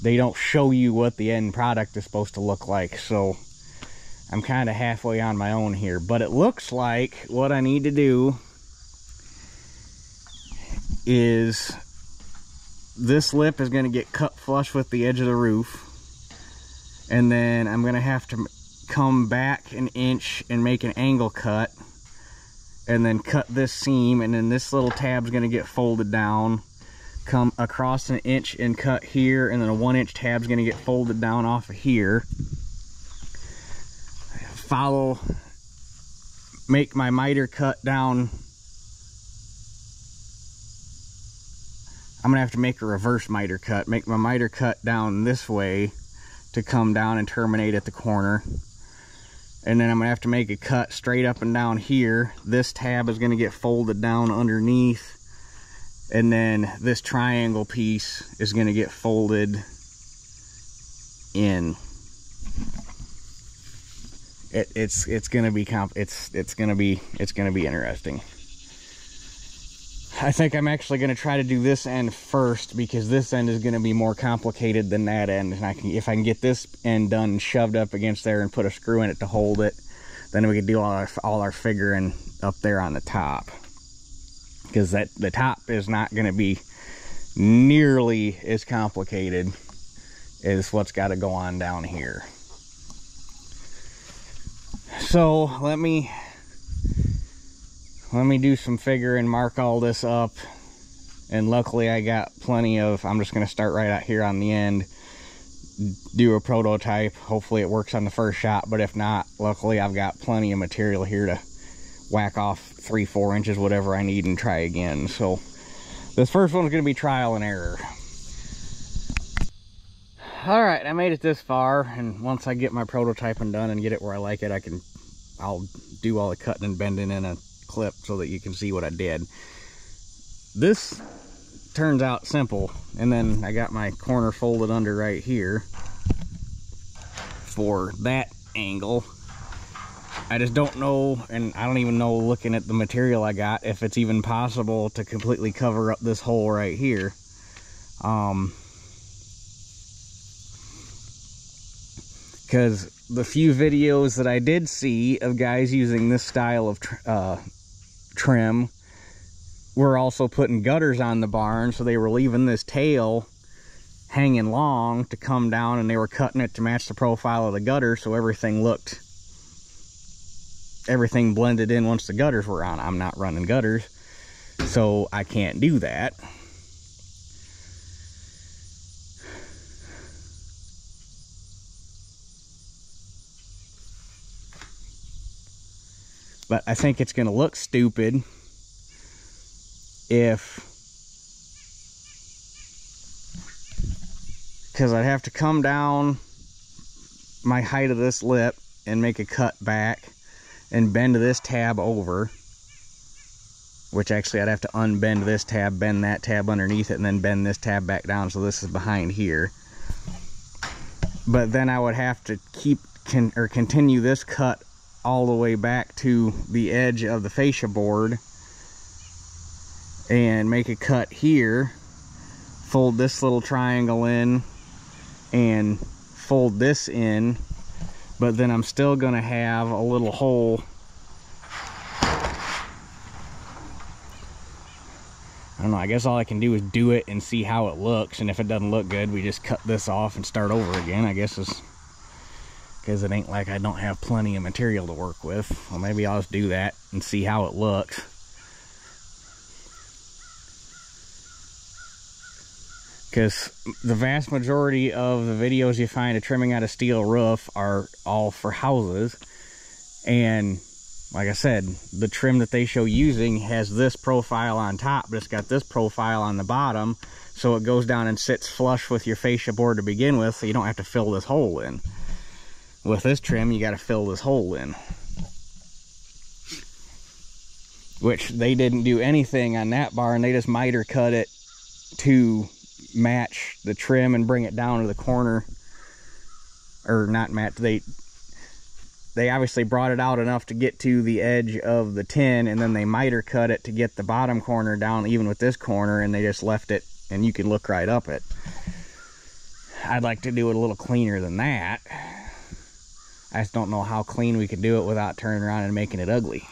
they don't show you what the end product is supposed to look like. So I'm kind of halfway on my own here, but it looks like what I need to do is this lip is going to get cut flush with the edge of the roof, and then I'm going to have to come back an inch and make an angle cut, and then cut this seam, and then this little tab's going to get folded down, come across an inch and cut here, and then a 1-inch tab's going to get folded down off of here. Make my miter cut down. I'm gonna have to make a reverse miter cut. Make my miter cut down this way to come down and terminate at the corner. And then I'm gonna have to make a cut straight up and down here. This tab is gonna get folded down underneath. And then this triangle piece is gonna get folded in. It's gonna be interesting. I think I'm actually gonna try to do this end first, because this end is gonna be more complicated than that end. And if I can get this end done and shoved up against there and put a screw in it to hold it, then we can do all our figuring up there on the top. Because the top is not gonna be nearly as complicated as what's got to go on down here. So let me do some figuring, mark all this up, and luckily I got plenty of, I'm just going to start right out here on the end, do a prototype. Hopefully it works on the first shot, but if not, luckily I've got plenty of material here to whack off 3-4 inches, whatever I need, and try again. So this first one's going to be trial and error. All right, I made it this far, and once I get my prototyping done and get it where I like it, I'll do all the cutting and bending in a clip so that you can see what I did. This turns out simple, and then I got my corner folded under right here for that angle. I just don't know, and I don't even know, looking at the material I got, if it's even possible to completely cover up this hole right here. Because the few videos that I did see of guys using this style of trim were also putting gutters on the barn, so they were leaving this tail hanging long to come down, and they were cutting it to match the profile of the gutter, so everything blended in once the gutters were on. I'm not running gutters, so I can't do that. But I think it's going to look stupid because I'd have to come down my height of this lip and make a cut back and bend this tab over, which actually I'd have to unbend this tab, bend that tab underneath it, and then bend this tab back down, so this is behind here. But then I would have to continue this cut all the way back to the edge of the fascia board and make a cut here, fold this little triangle in and fold this in, but then I'm still gonna have a little hole I don't know, I guess all I can do is do it and see how it looks, and if it doesn't look good, we just cut this off and start over again, I guess, is because it ain't like I don't have plenty of material to work with. Well, maybe I'll just do that and see how it looks. Because the vast majority of the videos you find of trimming out a steel roof are all for houses, and like I said, the trim that they show using has this profile on top, but it's got this profile on the bottom, so it goes down and sits flush with your fascia board to begin with, so you don't have to fill this hole in. With this trim, you got to fill this hole in, which they didn't do anything on that barn. They just miter cut it to match the trim and bring it down to the corner, or not match, they obviously brought it out enough to get to the edge of the tin, and then they miter cut it to get the bottom corner down even with this corner, and they just left it, and you can look right up it. I'd like to do it a little cleaner than that. I just don't know how clean we can do it without turning around and making it ugly.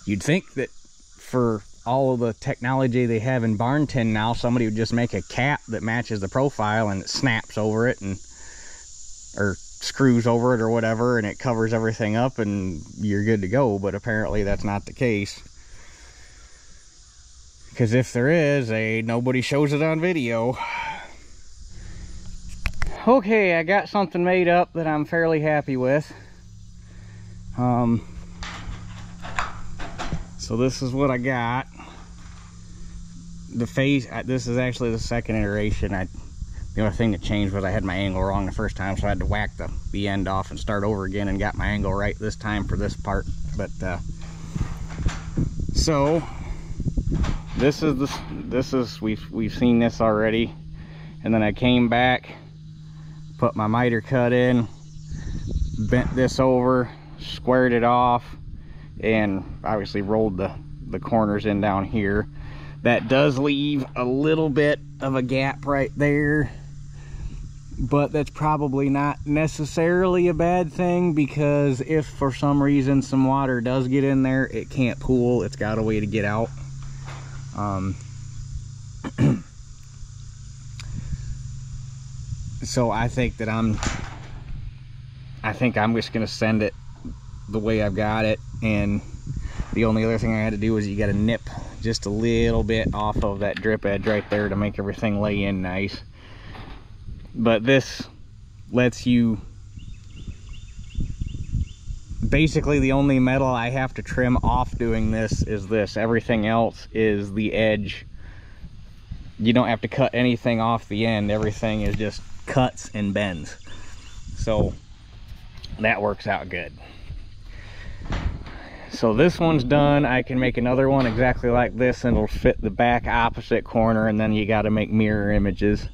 You'd think that for all of the technology they have in barn tin now, somebody would just make a cap that matches the profile and it snaps over it, and or screws over it or whatever, and it covers everything up and you're good to go. But apparently that's not the case, because if there is, nobody shows it on video. Okay, I got something made up that I'm fairly happy with. So this is what I got. The face, this is actually the second iteration. The only thing that changed was I had my angle wrong the first time, so I had to whack the end off and start over again, and got my angle right this time for this part. But so this is we've seen this already, and then I came back, put my miter cut in, bent this over, squared it off, and obviously rolled the corners in down here. That does leave a little bit of a gap right there, but that's probably not necessarily a bad thing, because if for some reason some water does get in there, it can't pool, it's got a way to get out. So I think that I'm just gonna send it the way I've got it, and the only other thing I had to do is you got to nip just a little bit off of that drip edge right there to make everything lay in nice. But this lets you, basically the only metal I have to trim off doing this is this. Everything else is the edge. You don't have to cut anything off the end. Everything is just cuts and bends. So that works out good. So this one's done. I can make another one exactly like this, and it'll fit the back opposite corner, and then you got to make mirror images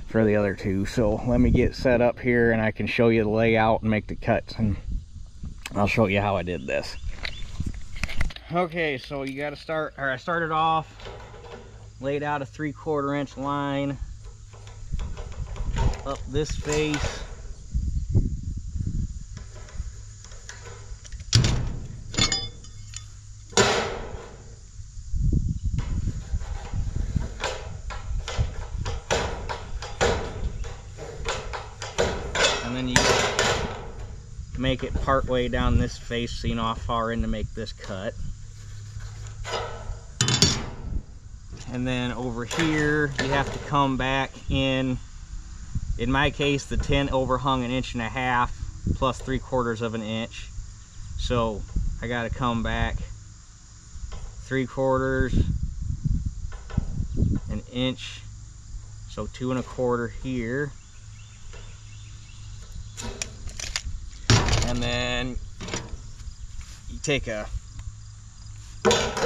for the other two. So let me get set up here, and I can show you the layout and make the cuts, and I'll show you how I did this. Okay, so you got to start, or I started off, laid out a 3/4 inch line up this face. And then you make it part way down this face so you know how far in to make this cut. And then over here you have to come back in my case the tin overhung 1.5 inches plus 3/4 of an inch, so I got to come back 3/4, an inch, so 2¼ here. And then you take a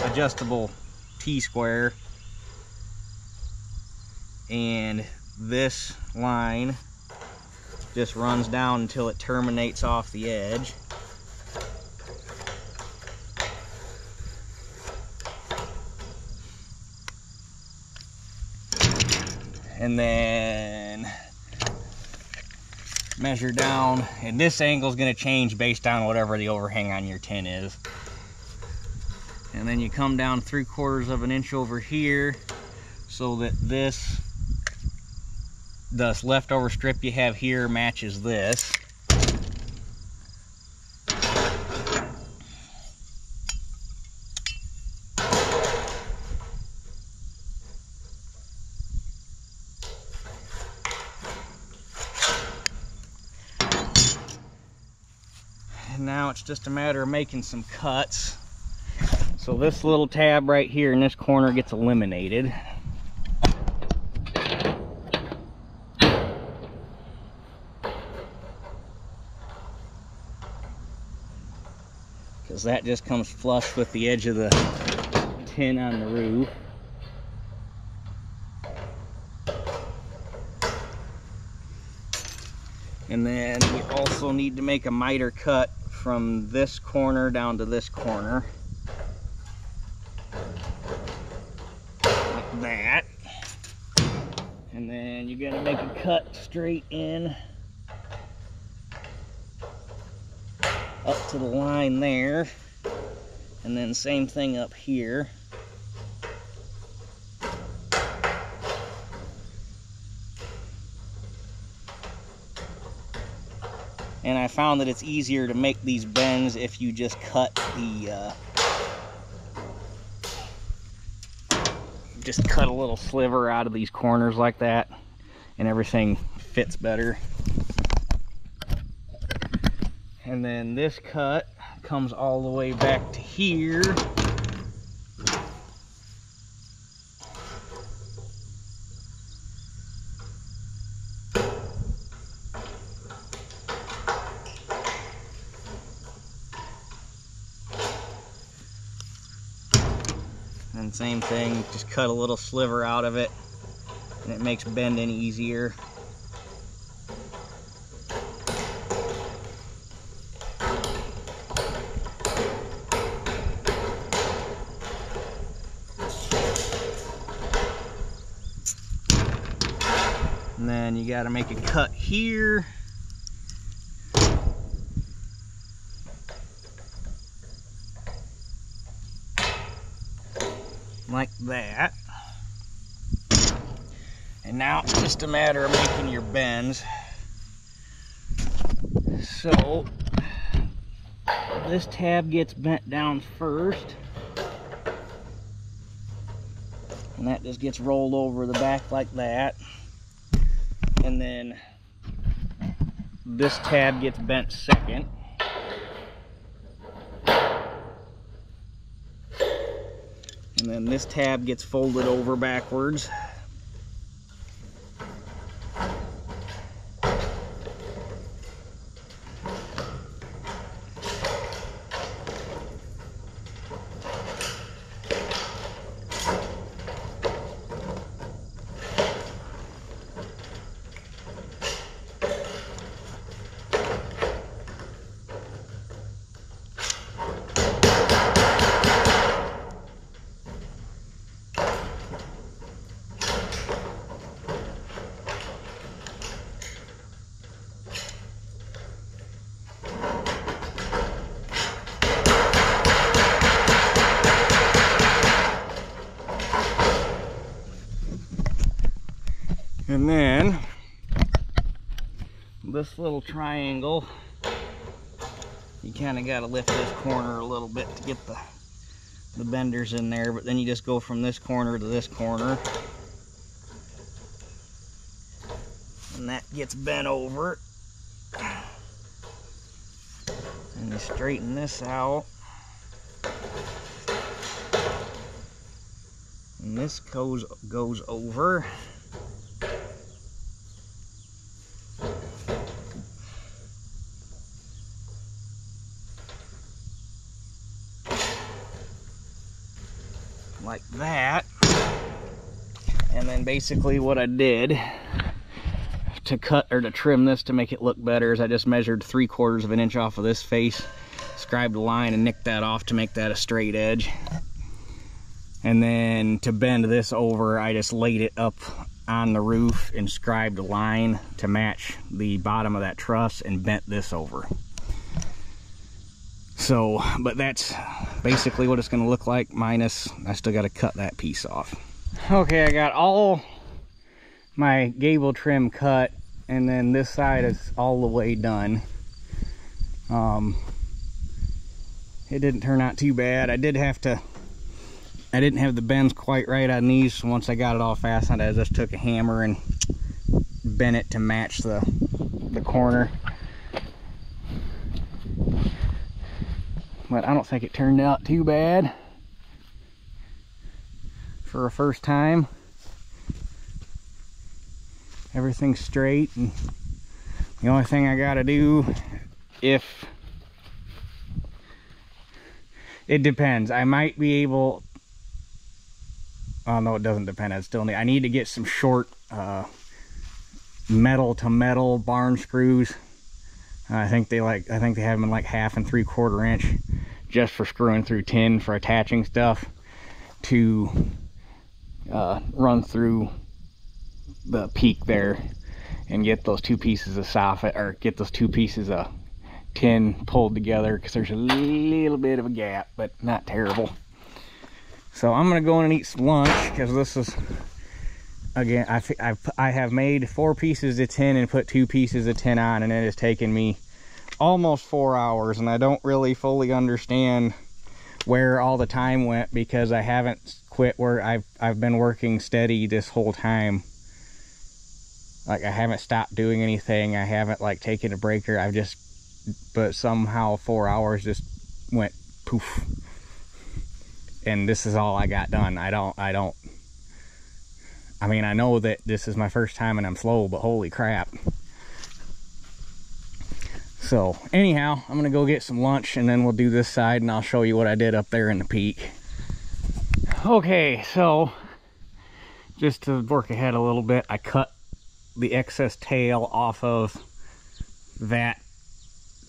adjustable T-square, and this line just runs down until it terminates off the edge. And then measure down, and this angle is going to change based on whatever the overhang on your tin is. And then you come down 3/4 of an inch over here so that this, the leftover strip you have here matches this. And now it's just a matter of making some cuts. So this little tab right here in this corner gets eliminated. Because that just comes flush with the edge of the tin on the roof. And then we also need to make a miter cut from this corner down to this corner. Like that. And then you're gonna make a cut straight in up to the line there. And then same thing up here. And I found that it's easier to make these bends if you just cut the, just cut a little sliver out of these corners like that, and everything fits better. And then this cut comes all the way back to here. And same thing, just cut a little sliver out of it, and it makes bending easier. And then you got to make a cut here. Like that. And now it's just a matter of making your bends. So this tab gets bent down first, and that just gets rolled over the back like that. And then this tab gets bent second. And then this tab gets folded over backwards. And then this little triangle, you kind of got to lift this corner a little bit to get the benders in there, but then you just go from this corner to this corner, and that gets bent over, and you straighten this out, and this goes over. Like that. And then basically what I did to cut or to trim this to make it look better is I just measured 3/4 of an inch off of this face, scribed a line and nicked that off to make that a straight edge. And then to bend this over, I just laid it up on the roof and scribed a line to match the bottom of that truss and bent this over. So, but that's basically what it's going to look like, minus I still got to cut that piece off. Okay, I got all my gable trim cut, and then this side is all the way done. It didn't turn out too bad. I didn't have the bends quite right on these, so once I got it all fastened, I just took a hammer and bent it to match the corner. But I don't think it turned out too bad for a first time. Everything's straight, and the only thing I gotta do, if it depends, I might be able, oh no, it doesn't depend. I need to get some short metal to metal barn screws. I think they have them in like 1/2 and 3/4 inch, just for screwing through tin for attaching stuff to run through the peak there and get those 2 pieces of soffit, or get those 2 pieces of tin pulled together, because there's a little bit of a gap, but not terrible. So I'm gonna go in and eat some lunch, because this is, again, I have made 4 pieces of tin and put 2 pieces of tin on, and it has taken me almost 4 hours, and I don't really fully understand where all the time went, because I haven't quit where I've been working steady this whole time. Like, I haven't stopped doing anything. I haven't like taken a break, or but somehow 4 hours just went poof, and this is all I got done. I mean, I know that this is my first time and I'm slow, but holy crap. So anyhow, I'm gonna go get some lunch, and then we'll do this side, and I'll show you what I did up there in the peak. Okay, so just to work ahead a little bit, I cut the excess tail off of that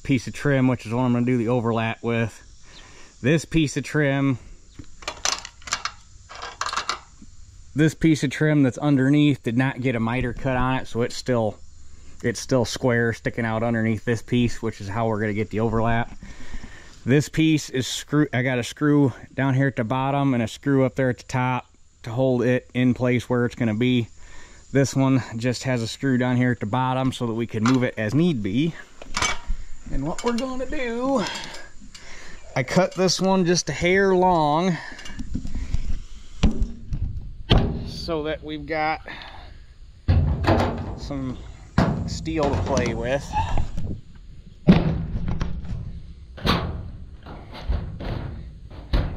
piece of trim, which is what I'm going to do the overlap with. This piece of trim that's underneath did not get a miter cut on it, so it's still square sticking out underneath this piece, which is how we're going to get the overlap. This piece is screw. I got a screw down here at the bottom and a screw up there at the top to hold it in place where it's going to be. This one just has a screw down here at the bottom so that we can move it as need be. And what we're going to do, I cut this one just a hair long so that we've got some steel to play with.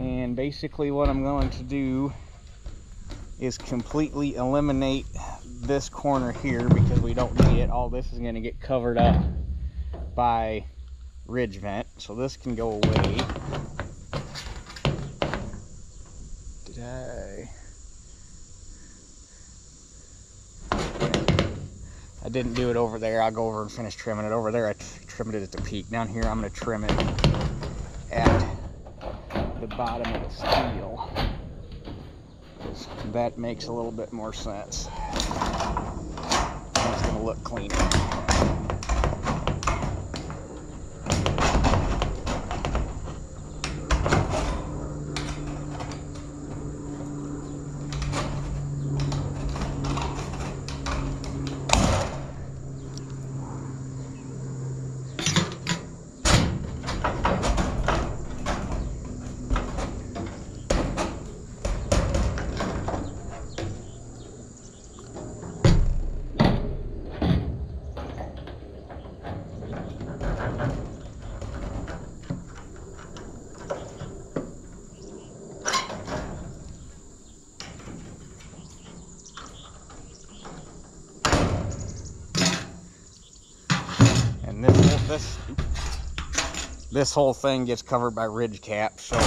And basically what I'm going to do is completely eliminate this corner here, because we don't need it. All this is going to get covered up by ridge vent, so this can go away. I didn't do it over there. I'll go over and finish trimming it. Over there I trimmed it at the peak. Down here I'm going to trim it at the bottom of the steel. That makes a little bit more sense. It's going to look cleaner. This whole thing gets covered by ridge cap. So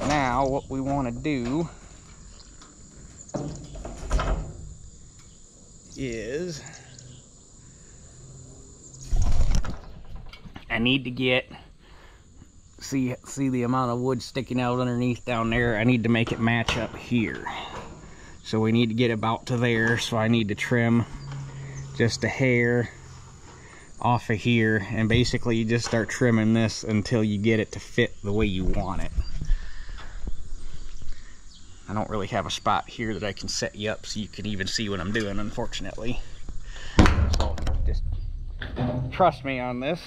now what we want to do is I need to get, see the amount of wood sticking out underneath down there. I need to make it match up here. So we need to get about to there. So I need to trim just a hair off of here, and basically you just start trimming this until you get it to fit the way you want it. I don't really have a spot here that I can set you up so you can even see what I'm doing, unfortunately. So just trust me on this.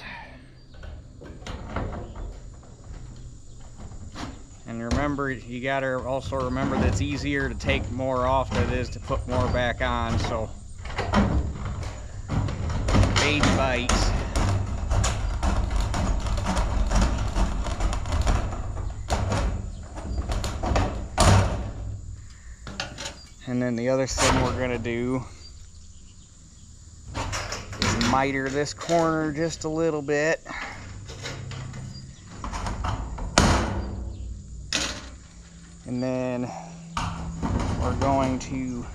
And remember, you gotta also remember that it's easier to take more off than it is to put more back on, so baby bites. And then the other thing we're gonna do is miter this corner just a little bit. And then we're going to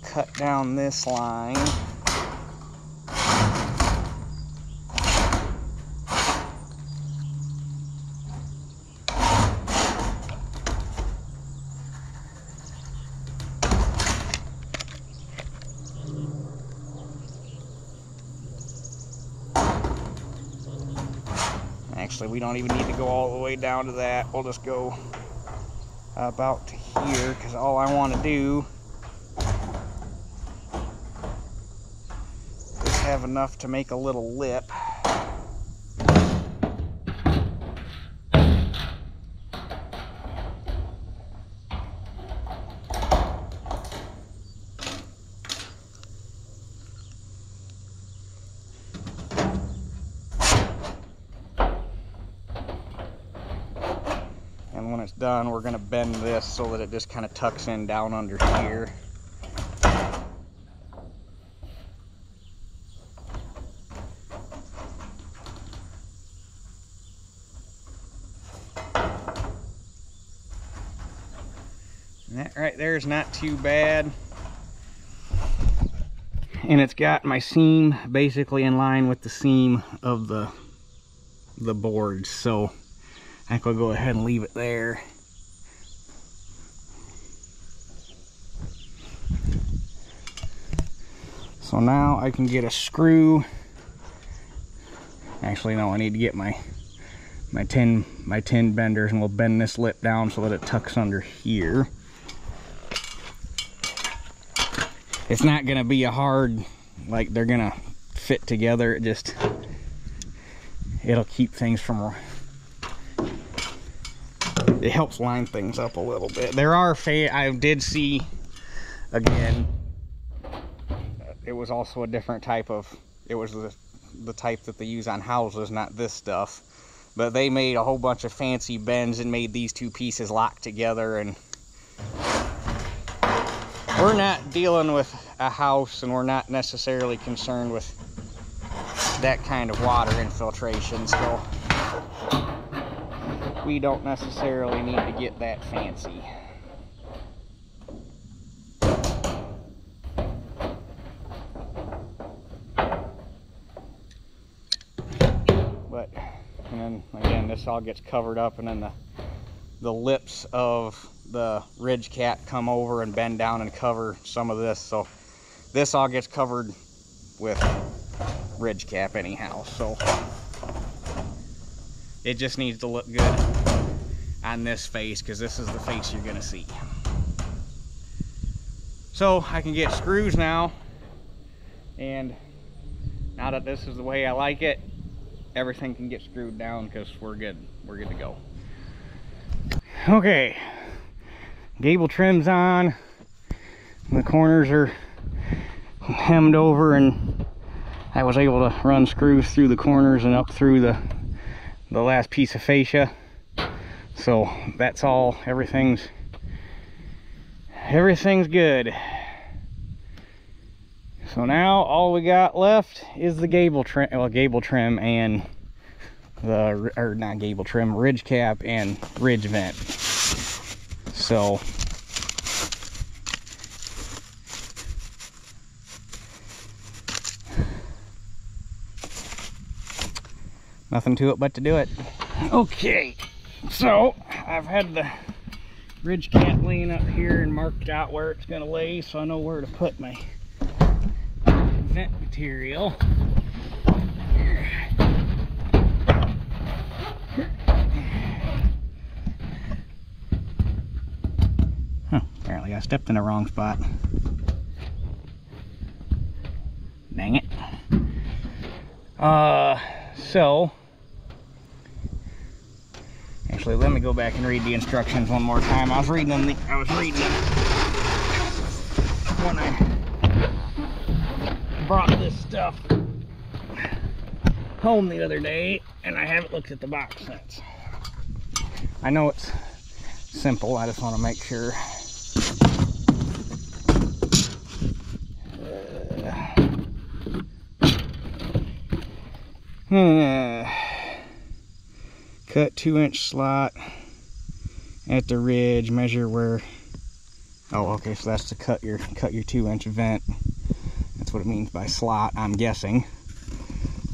cut down this line. Actually, we don't even need to go all the way down to that. We'll just go about to here, because all I want to do is have enough to make a little lip. And when it's done, we're going to bend this so that it just kind of tucks in down under here. And that right there is not too bad. And it's got my seam basically in line with the seam of the boards, so I think we'll go ahead and leave it there. So now I can get a screw. Actually, no, I need to get my tin benders, and we'll bend this lip down so that it tucks under here. It's not gonna be a hard, like they're gonna fit together. It'll keep things from, it helps line things up a little bit. There are, I did see, again, it was also a different type of, it was the type that they use on houses, not this stuff. But they made a whole bunch of fancy bends and made these two pieces lock together, and we're not dealing with a house, and we're not necessarily concerned with that kind of water infiltration, so we don't necessarily need to get that fancy. But, and then again, this all gets covered up, and then the lips of the ridge cap come over and bend down and cover some of this, so this all gets covered with ridge cap anyhow, so it just needs to look good on this face, because this is the face you're gonna see. So I can get screws now, and now that this is the way I like it, everything can get screwed down, because we're good to go. Okay, gable trim's on, the corners are hemmed over, and I was able to run screws through the corners and up through the last piece of fascia. So that's all, everything's good. So now all we got left is the gable trim, well, gable trim and or not gable trim, ridge cap and ridge vent. So nothing to it but to do it. Okay, so I've had the ridge cap laying up here and marked out where it's gonna lay, so I know where to put my vent material. Huh, apparently I stepped in the wrong spot. Dang it. So actually, let me go back and read the instructions one more time. I was reading them when I brought this stuff home the other day, and I haven't looked at the box since. I know it's simple, I just want to make sure. Cut 2-inch slot at the ridge, measure where, oh okay, so that's to cut your 2-inch vent. That's what it means by slot, I'm guessing.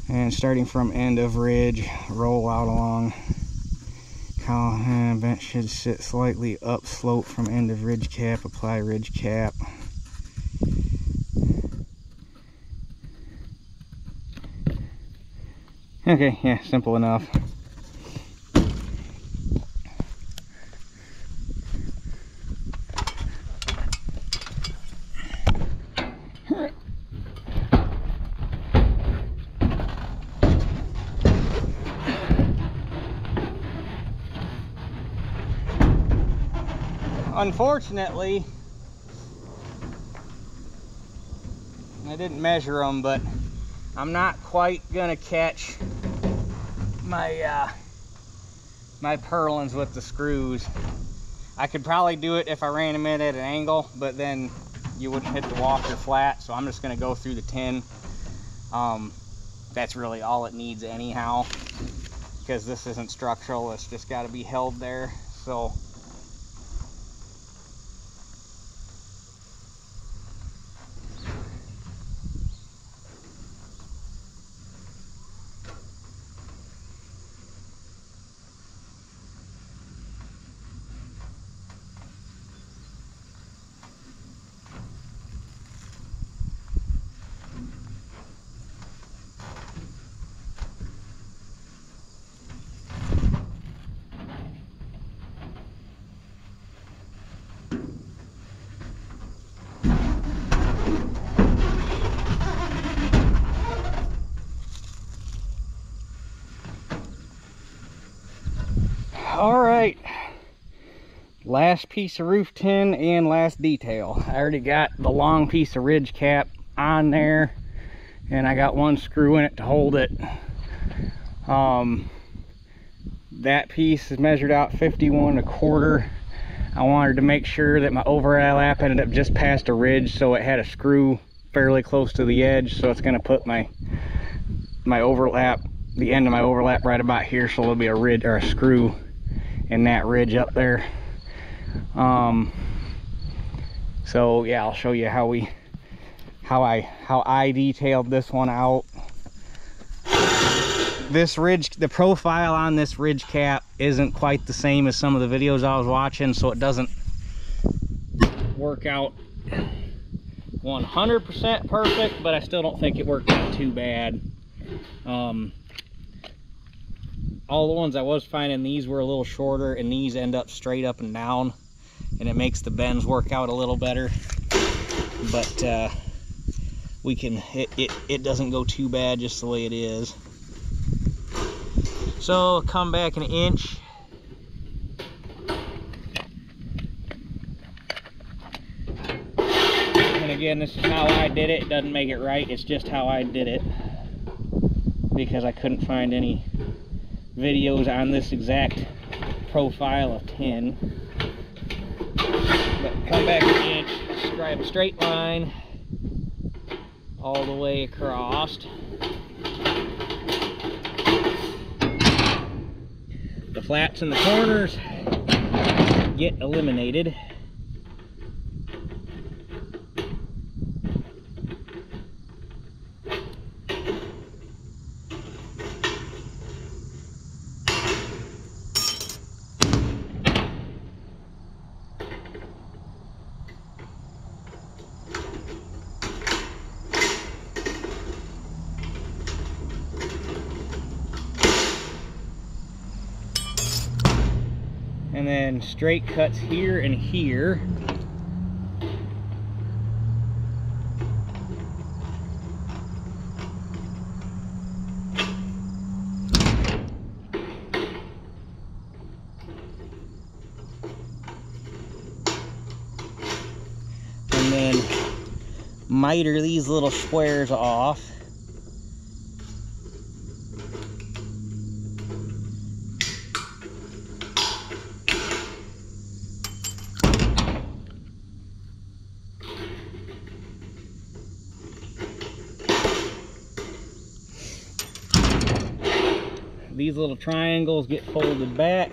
And starting from end of ridge, roll out along column. Vent should sit slightly upslope from end of ridge cap. Apply ridge cap. Okay, yeah, simple enough. Unfortunately, I didn't measure them, but I'm not quite gonna catch my my purlins with the screws. I could probably do it if I ran them in at an angle, but then you wouldn't hit the washer flat, so I'm just gonna go through the tin. That's really all it needs anyhow, because this isn't structural, it's just got to be held there. So all right, last piece of roof tin and last detail. I already got the long piece of ridge cap on there, and I got one screw in it to hold it. That piece is measured out 51 1/4. I wanted to make sure that my overlap ended up just past a ridge, so it had a screw fairly close to the edge, so it's going to put my overlap, the end of my overlap, right about here, so there'll be a ridge or a screw in that ridge up there. So yeah, I'll show you how I detailed this one out. This ridge, the profile on this ridge cap isn't quite the same as some of the videos I was watching, so it doesn't work out 100% perfect, but I still don't think it worked out too bad. All the ones I was finding, these were a little shorter, and these end up straight up and down, and it makes the bends work out a little better. But we can, it doesn't go too bad just the way it is. So come back an inch. And again, this is how I did it. It doesn't make it right, it's just how I did it, because I couldn't find any videos on this exact profile of tin. But come back an inch, drive a straight line all the way across. The flaps in the corners get eliminated. and then straight cuts here and here. And then miter these little squares off. These little triangles get folded back.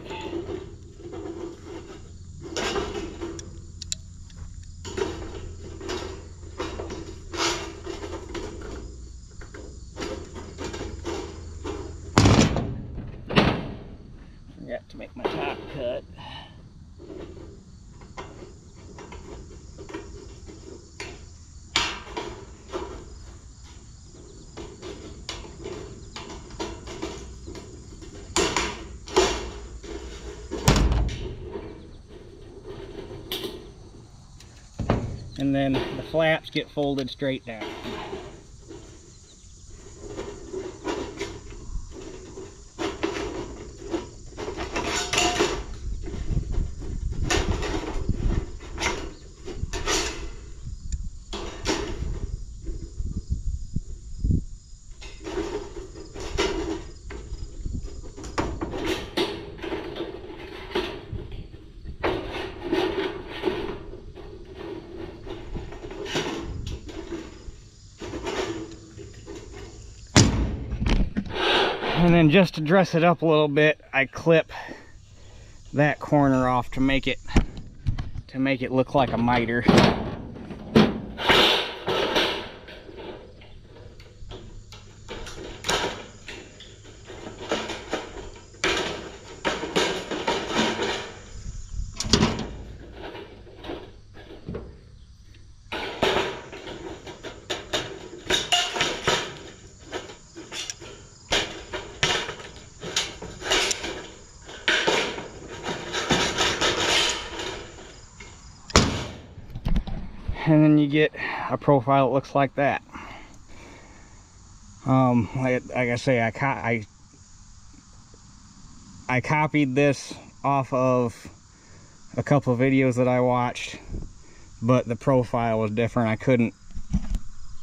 Forgot to make my top cut. And then the flaps get folded straight down. And then just to dress it up a little bit, I clip that corner off to make it look like a miter. And then you get a profile that looks like that. Like I say, I copied this off of a couple of videos that I watched, but the profile was different. I couldn't,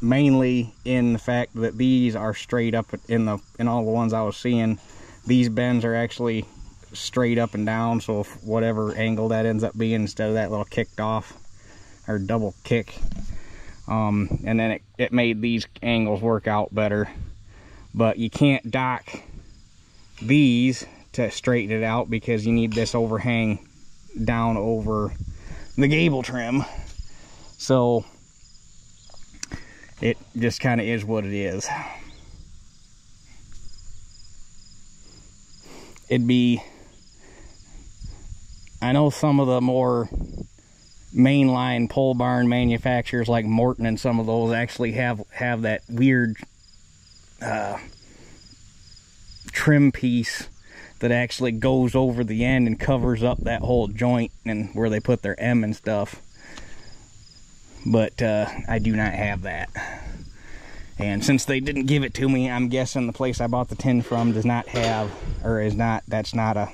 mainly in the fact that these are straight up in all the ones I was seeing. These bends are actually straight up and down, so if whatever angle that ends up being, instead of that little kicked off or double kick, and then it made these angles work out better. But you can't dock these to straighten it out because you need this overhang down over the gable trim. So it just kind of is what it is. It'd be, I know some of the more mainline pole barn manufacturers like Morton and some of those actually have that weird trim piece that actually goes over the end and covers up that whole joint and where they put their M and stuff. But I do not have that. And since they didn't give it to me, I'm guessing the place I bought the tin from does not have, or is not, that's not a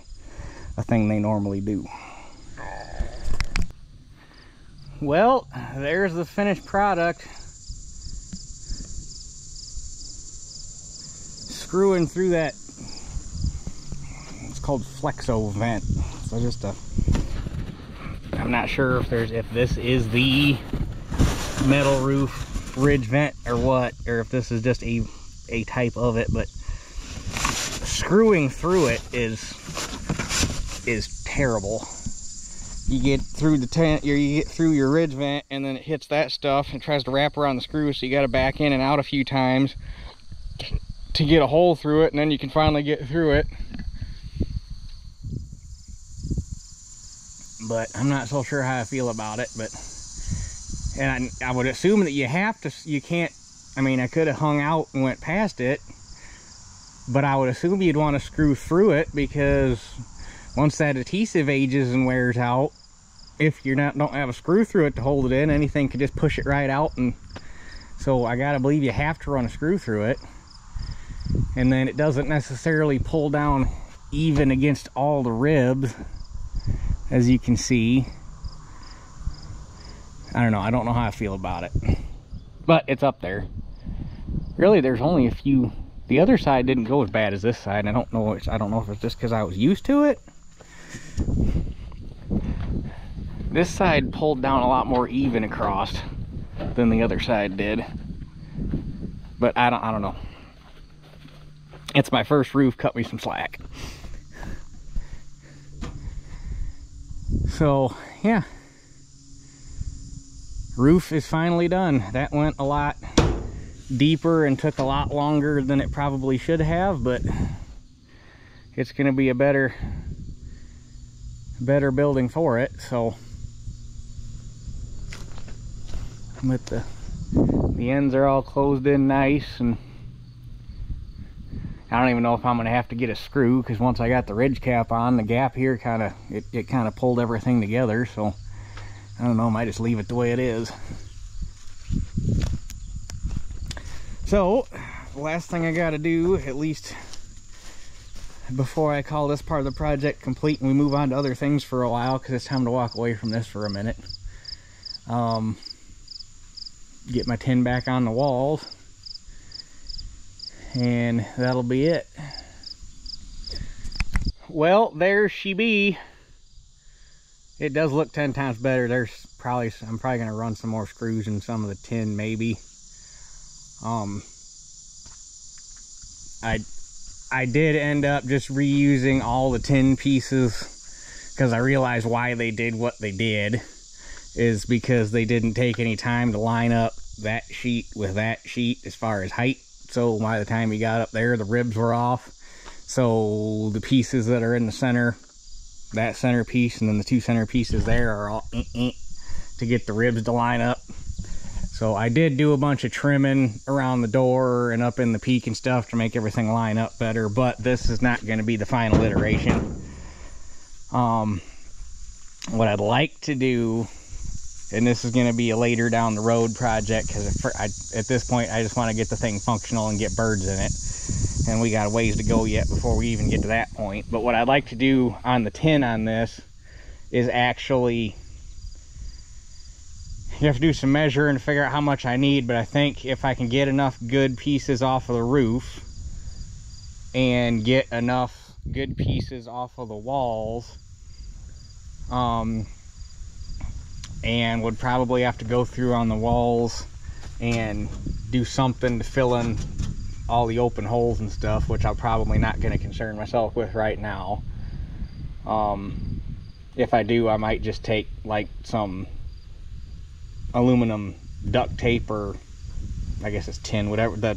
thing they normally do. Well, there's the finished product. Screwing through that, it's called flexo vent. So just I'm not sure if this is the metal roof ridge vent or what, or if this is just a type of it, but screwing through it is terrible. You get through the tent, you get through your ridge vent, and then it hits that stuff and tries to wrap around the screw, so you got to back in and out a few times to get a hole through it, and then you can finally get through it. But I'm not so sure how I feel about it. But and I would assume that you can't, I mean, I could have hung out and went past it, but I would assume you'd want to screw through it, because once that adhesive ages and wears out, if you don't have a screw through it to hold it in, anything could just push it right out. And so I gotta believe you have to run a screw through it. And then it doesn't necessarily pull down even against all the ribs, as you can see. I don't know. I don't know how I feel about it, but it's up there. Really, there's only a few. The other side didn't go as bad as this side. I don't know if it's just because I was used to it. This side pulled down a lot more even across than the other side did. But I don't know. It's my first roof, cut me some slack. So, yeah. Roof is finally done. That went a lot deeper and took a lot longer than it probably should have, but it's going to be a better building for it. So with the ends are all closed in nice, and I don't even know if I'm going to have to get a screw, because once I got the ridge cap on, the gap here kind of pulled everything together. So I don't know, I might just leave it the way it is. So the last thing I got to do, at least before I call this part of the project complete and we move on to other things for a while, because it's time to walk away from this for a minute, get my tin back on the walls, and that'll be it. Well, there she be. It does look 10 times better. I'm probably gonna run some more screws in some of the tin, maybe. I did end up just reusing all the tin pieces, because I realized why they did what they did is because they didn't take any time to line up that sheet with that sheet as far as height. So by the time you got up there, the ribs were off. So the pieces that are in the center, that center piece and then the two center pieces there, are all to get the ribs to line up. So I did do a bunch of trimming around the door and up in the peak and stuff to make everything line up better, but this is not going to be the final iteration. What I'd like to do, and this is going to be a later down the road project, because at this point I just want to get the thing functional and get birds in it, and we got a ways to go yet before we even get to that point. But what I'd like to do on the tin on this is actually, you have to do some measuring to figure out how much I need, but I think if I can get enough good pieces off of the roof and get enough good pieces off of the walls, and would probably have to go through on the walls and do something to fill in all the open holes and stuff, which I'm probably not going to concern myself with right now. If I do, I might just take like some aluminum duct tape, or I guess it's tin, whatever, the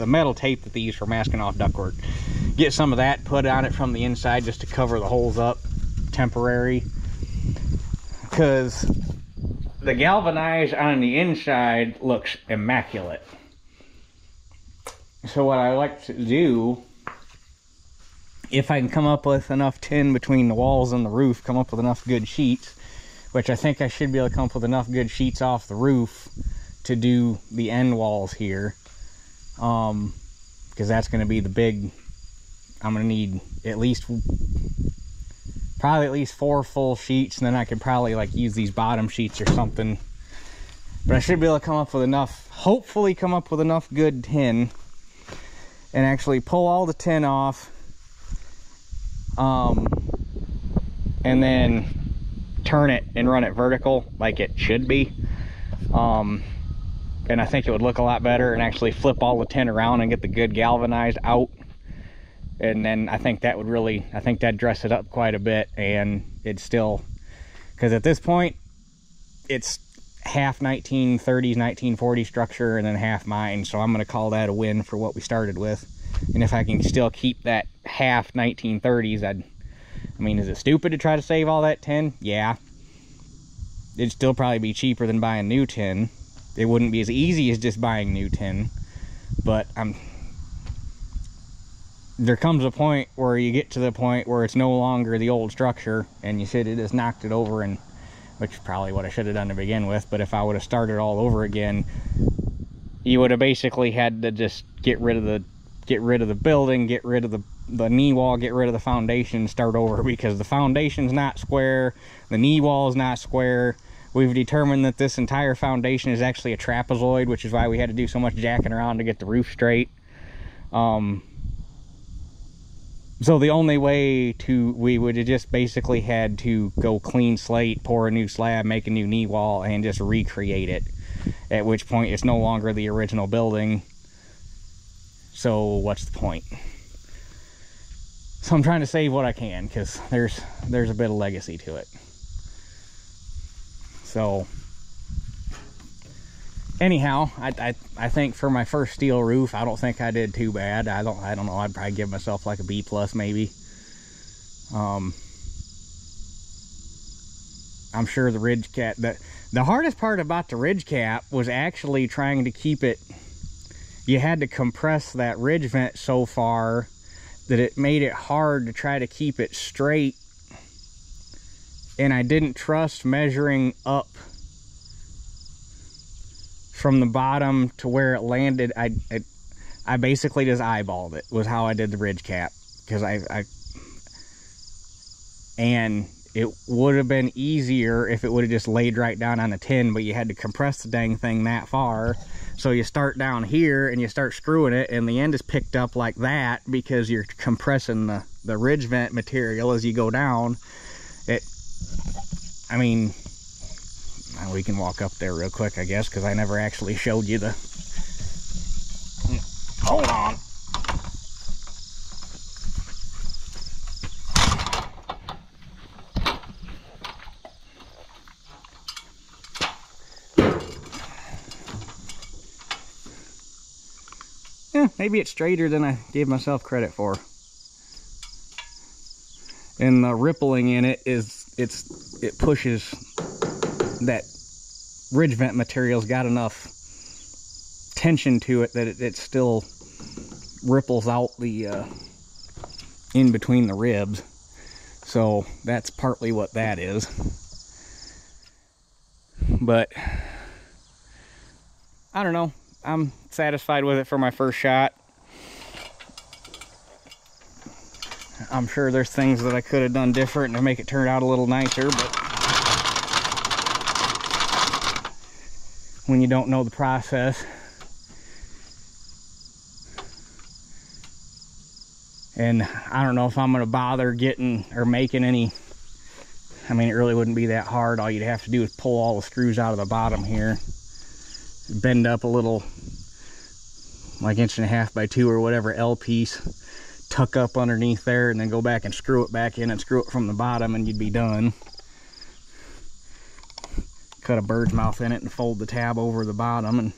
metal tape that they use for masking off ductwork. Get some of that, put on it from the inside just to cover the holes up temporary, because the galvanized on the inside looks immaculate. So what I like to do, if I can come up with enough tin between the walls and the roof, come up with enough good sheets, which I think I should be able to come up with enough good sheets off the roof to do the end walls here, because that's going to be the big, I'm going to need probably at least 4 full sheets, and then I could probably like use these bottom sheets or something. But I should be able to come up with enough, hopefully come up with enough good tin, and actually pull all the tin off, and then turn it and run it vertical like it should be, and I think it would look a lot better, and actually flip all the tin around and get the good galvanized out. And then I think that would really, I think that'd dress it up quite a bit, and it's still, because at this point it's half 1930s 1940 structure and then half mine, so I'm going to call that a win for what we started with. And if I can still keep that half 1930s, I mean, is it stupid to try to save all that tin? Yeah. It'd still probably be cheaper than buying new tin. It wouldn't be as easy as just buying new tin, but there comes a point where you get to the point where it's no longer the old structure and you should have just knocked it over, and which is probably what I should have done to begin with. But if I would have started all over again, you would have basically had to just get rid of the building, get rid of the knee wall, get rid of the foundation, start over, because the foundation's not square, the knee wall is not square. We've determined that this entire foundation is actually a trapezoid, which is why we had to do so much jacking around to get the roof straight. So the only way we would have just basically had to go clean slate, pour a new slab, make a new knee wall, and just recreate it. At which point it's no longer the original building. So what's the point? So I'm trying to save what I can, because there's a bit of legacy to it. So anyhow, I think for my first steel roof, I don't think I did too bad. I don't know, I'd probably give myself like a B+ maybe. I'm sure the ridge cap, the hardest part about the ridge cap was actually trying to keep it. You had to compress that ridge vent so far that it made it hard to try to keep it straight, and I didn't trust measuring up from the bottom to where it landed. I basically just eyeballed it, was how I did the ridge cap, because and it would have been easier if it would have just laid right down on the tin, but you had to compress the dang thing that far. So you start down here and you start screwing it, and the end is picked up like that because you're compressing the ridge vent material as you go down. I mean, we can walk up there real quick, I guess, because I never actually showed you the... Hold on. Yeah, maybe it's straighter than I gave myself credit for. And the rippling in it it pushes that ridge vent material's got enough tension to it that it still ripples out the in between the ribs. So that's partly what that is. But I don't know, I'm satisfied with it for my first shot. I'm sure there's things that I could have done different to make it turn out a little nicer, but when you don't know the process, and I don't know if I'm going to bother getting or making any. I mean, it really wouldn't be that hard. All you'd have to do is pull all the screws out of the bottom here, bend up a little, like 1.5 by 2 or whatever L piece, tuck up underneath there, and then go back and screw it back in and screw it from the bottom, and you'd be done. Cut a bird's mouth in it and fold the tab over the bottom, and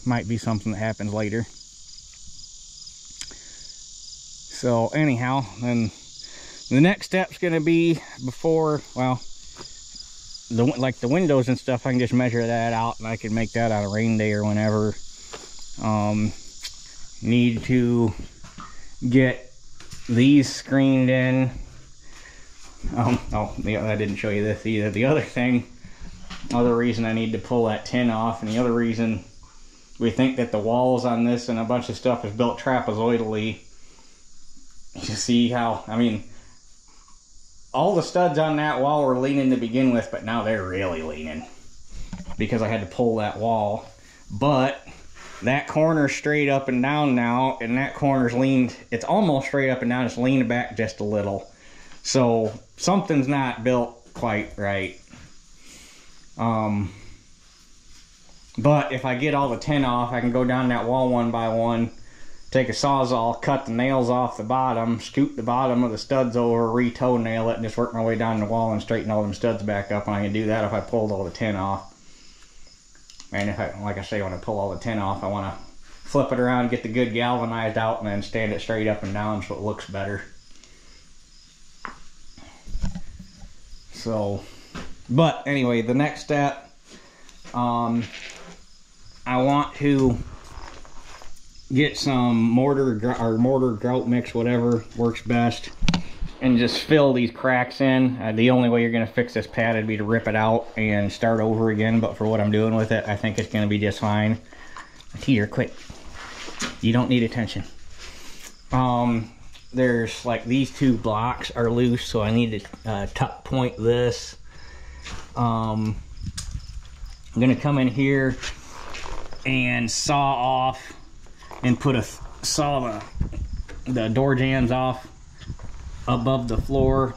might be something that happens later. So anyhow, then the next step's going to be before, well, like the windows and stuff, I can just measure that out and I can make that on a rain day or whenever. Need to get these screened in. I didn't show you this either. The other reason I need to pull that tin off, and the other reason we think that the walls on this and a bunch of stuff is built trapezoidally. You see how, I mean, all the studs on that wall were leaning to begin with, but now they're really leaning because I had to pull that wall. But that corner's straight up and down now, and that corner's leaned, it's almost straight up and down, it's leaned back just a little. So something's not built quite right. But if I get all the tin off, I can go down that wall one by one, take a Sawzall, cut the nails off the bottom, scoop the bottom of the studs over, re-toe nail it, and just work my way down the wall and straighten all them studs back up. And I can do that if I pulled all the tin off. And if I, like I say, when I pull all the tin off, I want to flip it around, get the good galvanized out, and then stand it straight up and down so it looks better. So, but anyway, the next step, I want to get some mortar grout mix, whatever works best, and just fill these cracks in. The only way you're going to fix this pad would be to rip it out and start over again, but for what I'm doing with it, I think it's going to be just fine. Teeter, quit. You don't need attention. There's like these two blocks are loose, so I need to tuck point this. I'm going to come in here and saw off and saw the door jambs off above the floor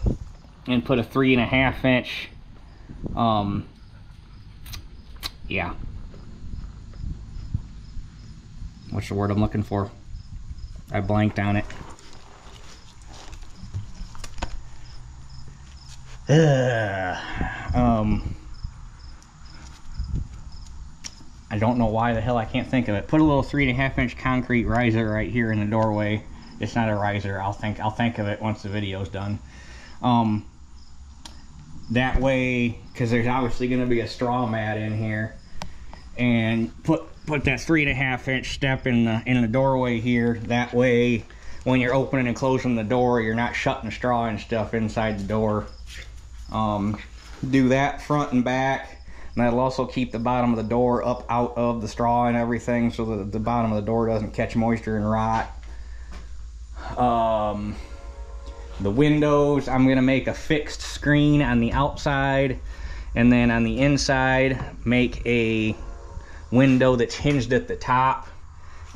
and put a 3.5 inch yeah, what's the word I'm looking for? I blanked on it. I don't know why the hell I can't think of it. Put a little 3.5 inch concrete riser right here in the doorway. It's not a riser. I'll think of it once the video's done. That way, because there's obviously going to be a straw mat in here, and put that 3.5 inch step in the doorway here. That way, when you're opening and closing the door, you're not shutting straw and stuff inside the door. Do that front and back. And that'll also keep the bottom of the door up out of the straw and everything, so that the bottom of the door doesn't catch moisture and rot. The windows, I'm gonna make a fixed screen on the outside, and then on the inside make a window that's hinged at the top,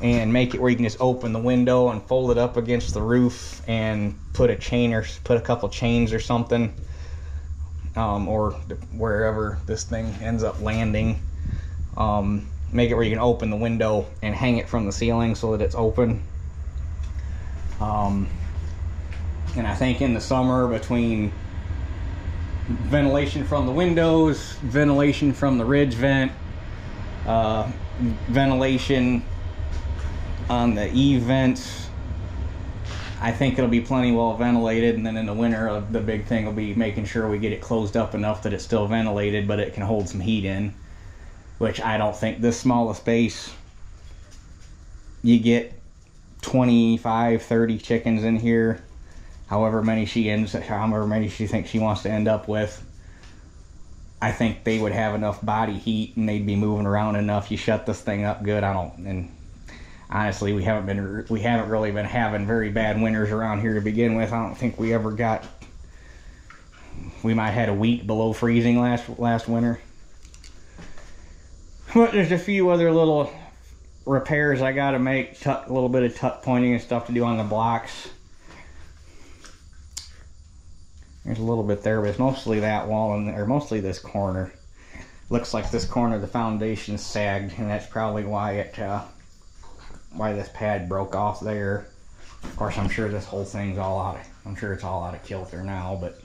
and make it where you can just open the window and fold it up against the roof and put a chain or put a couple chains or something. Or wherever this thing ends up landing. Make it where you can open the window and hang it from the ceiling so that it's open. And I think in the summer, between ventilation from the windows, ventilation from the ridge vent, ventilation on the eave vents, I think it'll be plenty well ventilated. And then in the winter, the big thing will be making sure we get it closed up enough that it's still ventilated, but it can hold some heat in, which I don't think this small a space. You get 25, 30 chickens in here, however many she thinks she wants to end up with. I think they would have enough body heat and they'd be moving around enough. You shut this thing up good. Honestly, we haven't really been having very bad winters around here to begin with. I don't think we ever got. We might have had a week below freezing last winter. But there's a few other little repairs I got to make. A little bit of tuck pointing and stuff to do on the blocks. There's a little bit there, but it's mostly that wall or mostly this corner. Looks like this corner, the foundation sagged, and that's probably why why this pad broke off there. Of course, I'm sure this whole thing's all out of, I'm sure it's all out of kilter now, but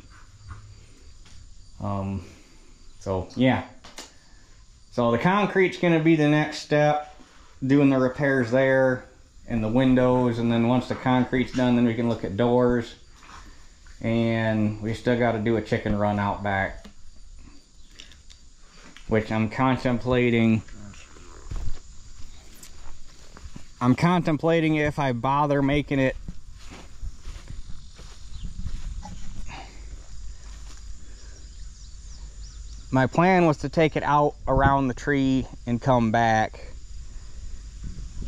so yeah. So the concrete's going to be the next step, doing the repairs there and the windows, and then once the concrete's done, then we can look at doors. And we still got to do a chicken run out back, which I'm contemplating if I bother making it. My plan was to take it out around the tree and come back.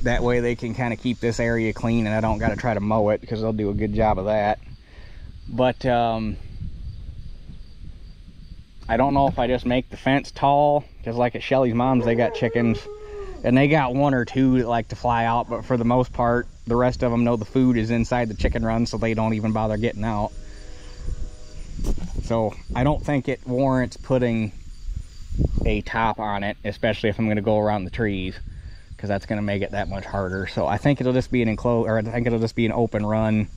That way they can kind of keep this area clean and I don't got to try to mow it, because they'll do a good job of that. But I don't know if I just make the fence tall, because like at Shelly's mom's, they got chickens. And they got one or two that like to fly out, but for the most part, the rest of them know the food is inside the chicken run, so they don't even bother getting out. So I don't think it warrants putting a top on it, especially if I'm going to go around the trees, because that's going to make it that much harder. So I think it'll just be an enclosed, or I think it'll just be an open run,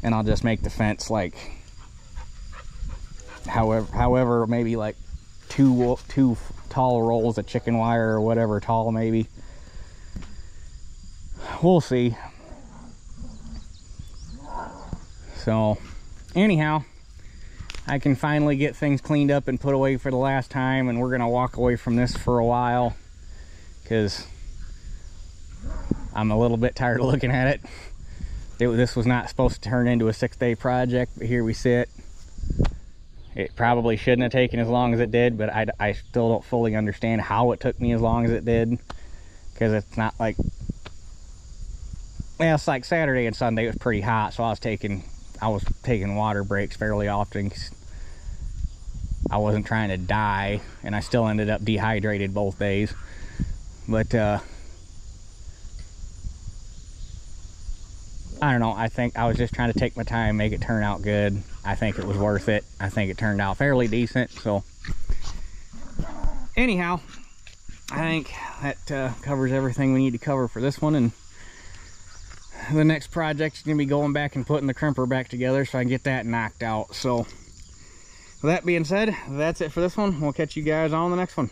and I'll just make the fence like however maybe like two tall rolls of chicken wire or whatever tall, maybe. We'll see. So anyhow, I can finally get things cleaned up and put away for the last time, and we're gonna walk away from this for a while, because I'm a little bit tired of looking at it. This was not supposed to turn into a 6-day project, but here we sit. It probably shouldn't have taken as long as it did, but I still don't fully understand how it took me as long as it did, because it's not like, well, it's like Saturday and Sunday it was pretty hot, so I was taking water breaks fairly often. I wasn't trying to die, and I still ended up dehydrated both days. But I don't know, I think I was just trying to take my time, make it turn out good. I think it was worth it. I think it turned out fairly decent. So anyhow, I think that covers everything we need to cover for this one, and the next project is going to be going back and putting the crimper back together so I can get that knocked out. So with that being said, that's it for this one. We'll catch you guys on the next one.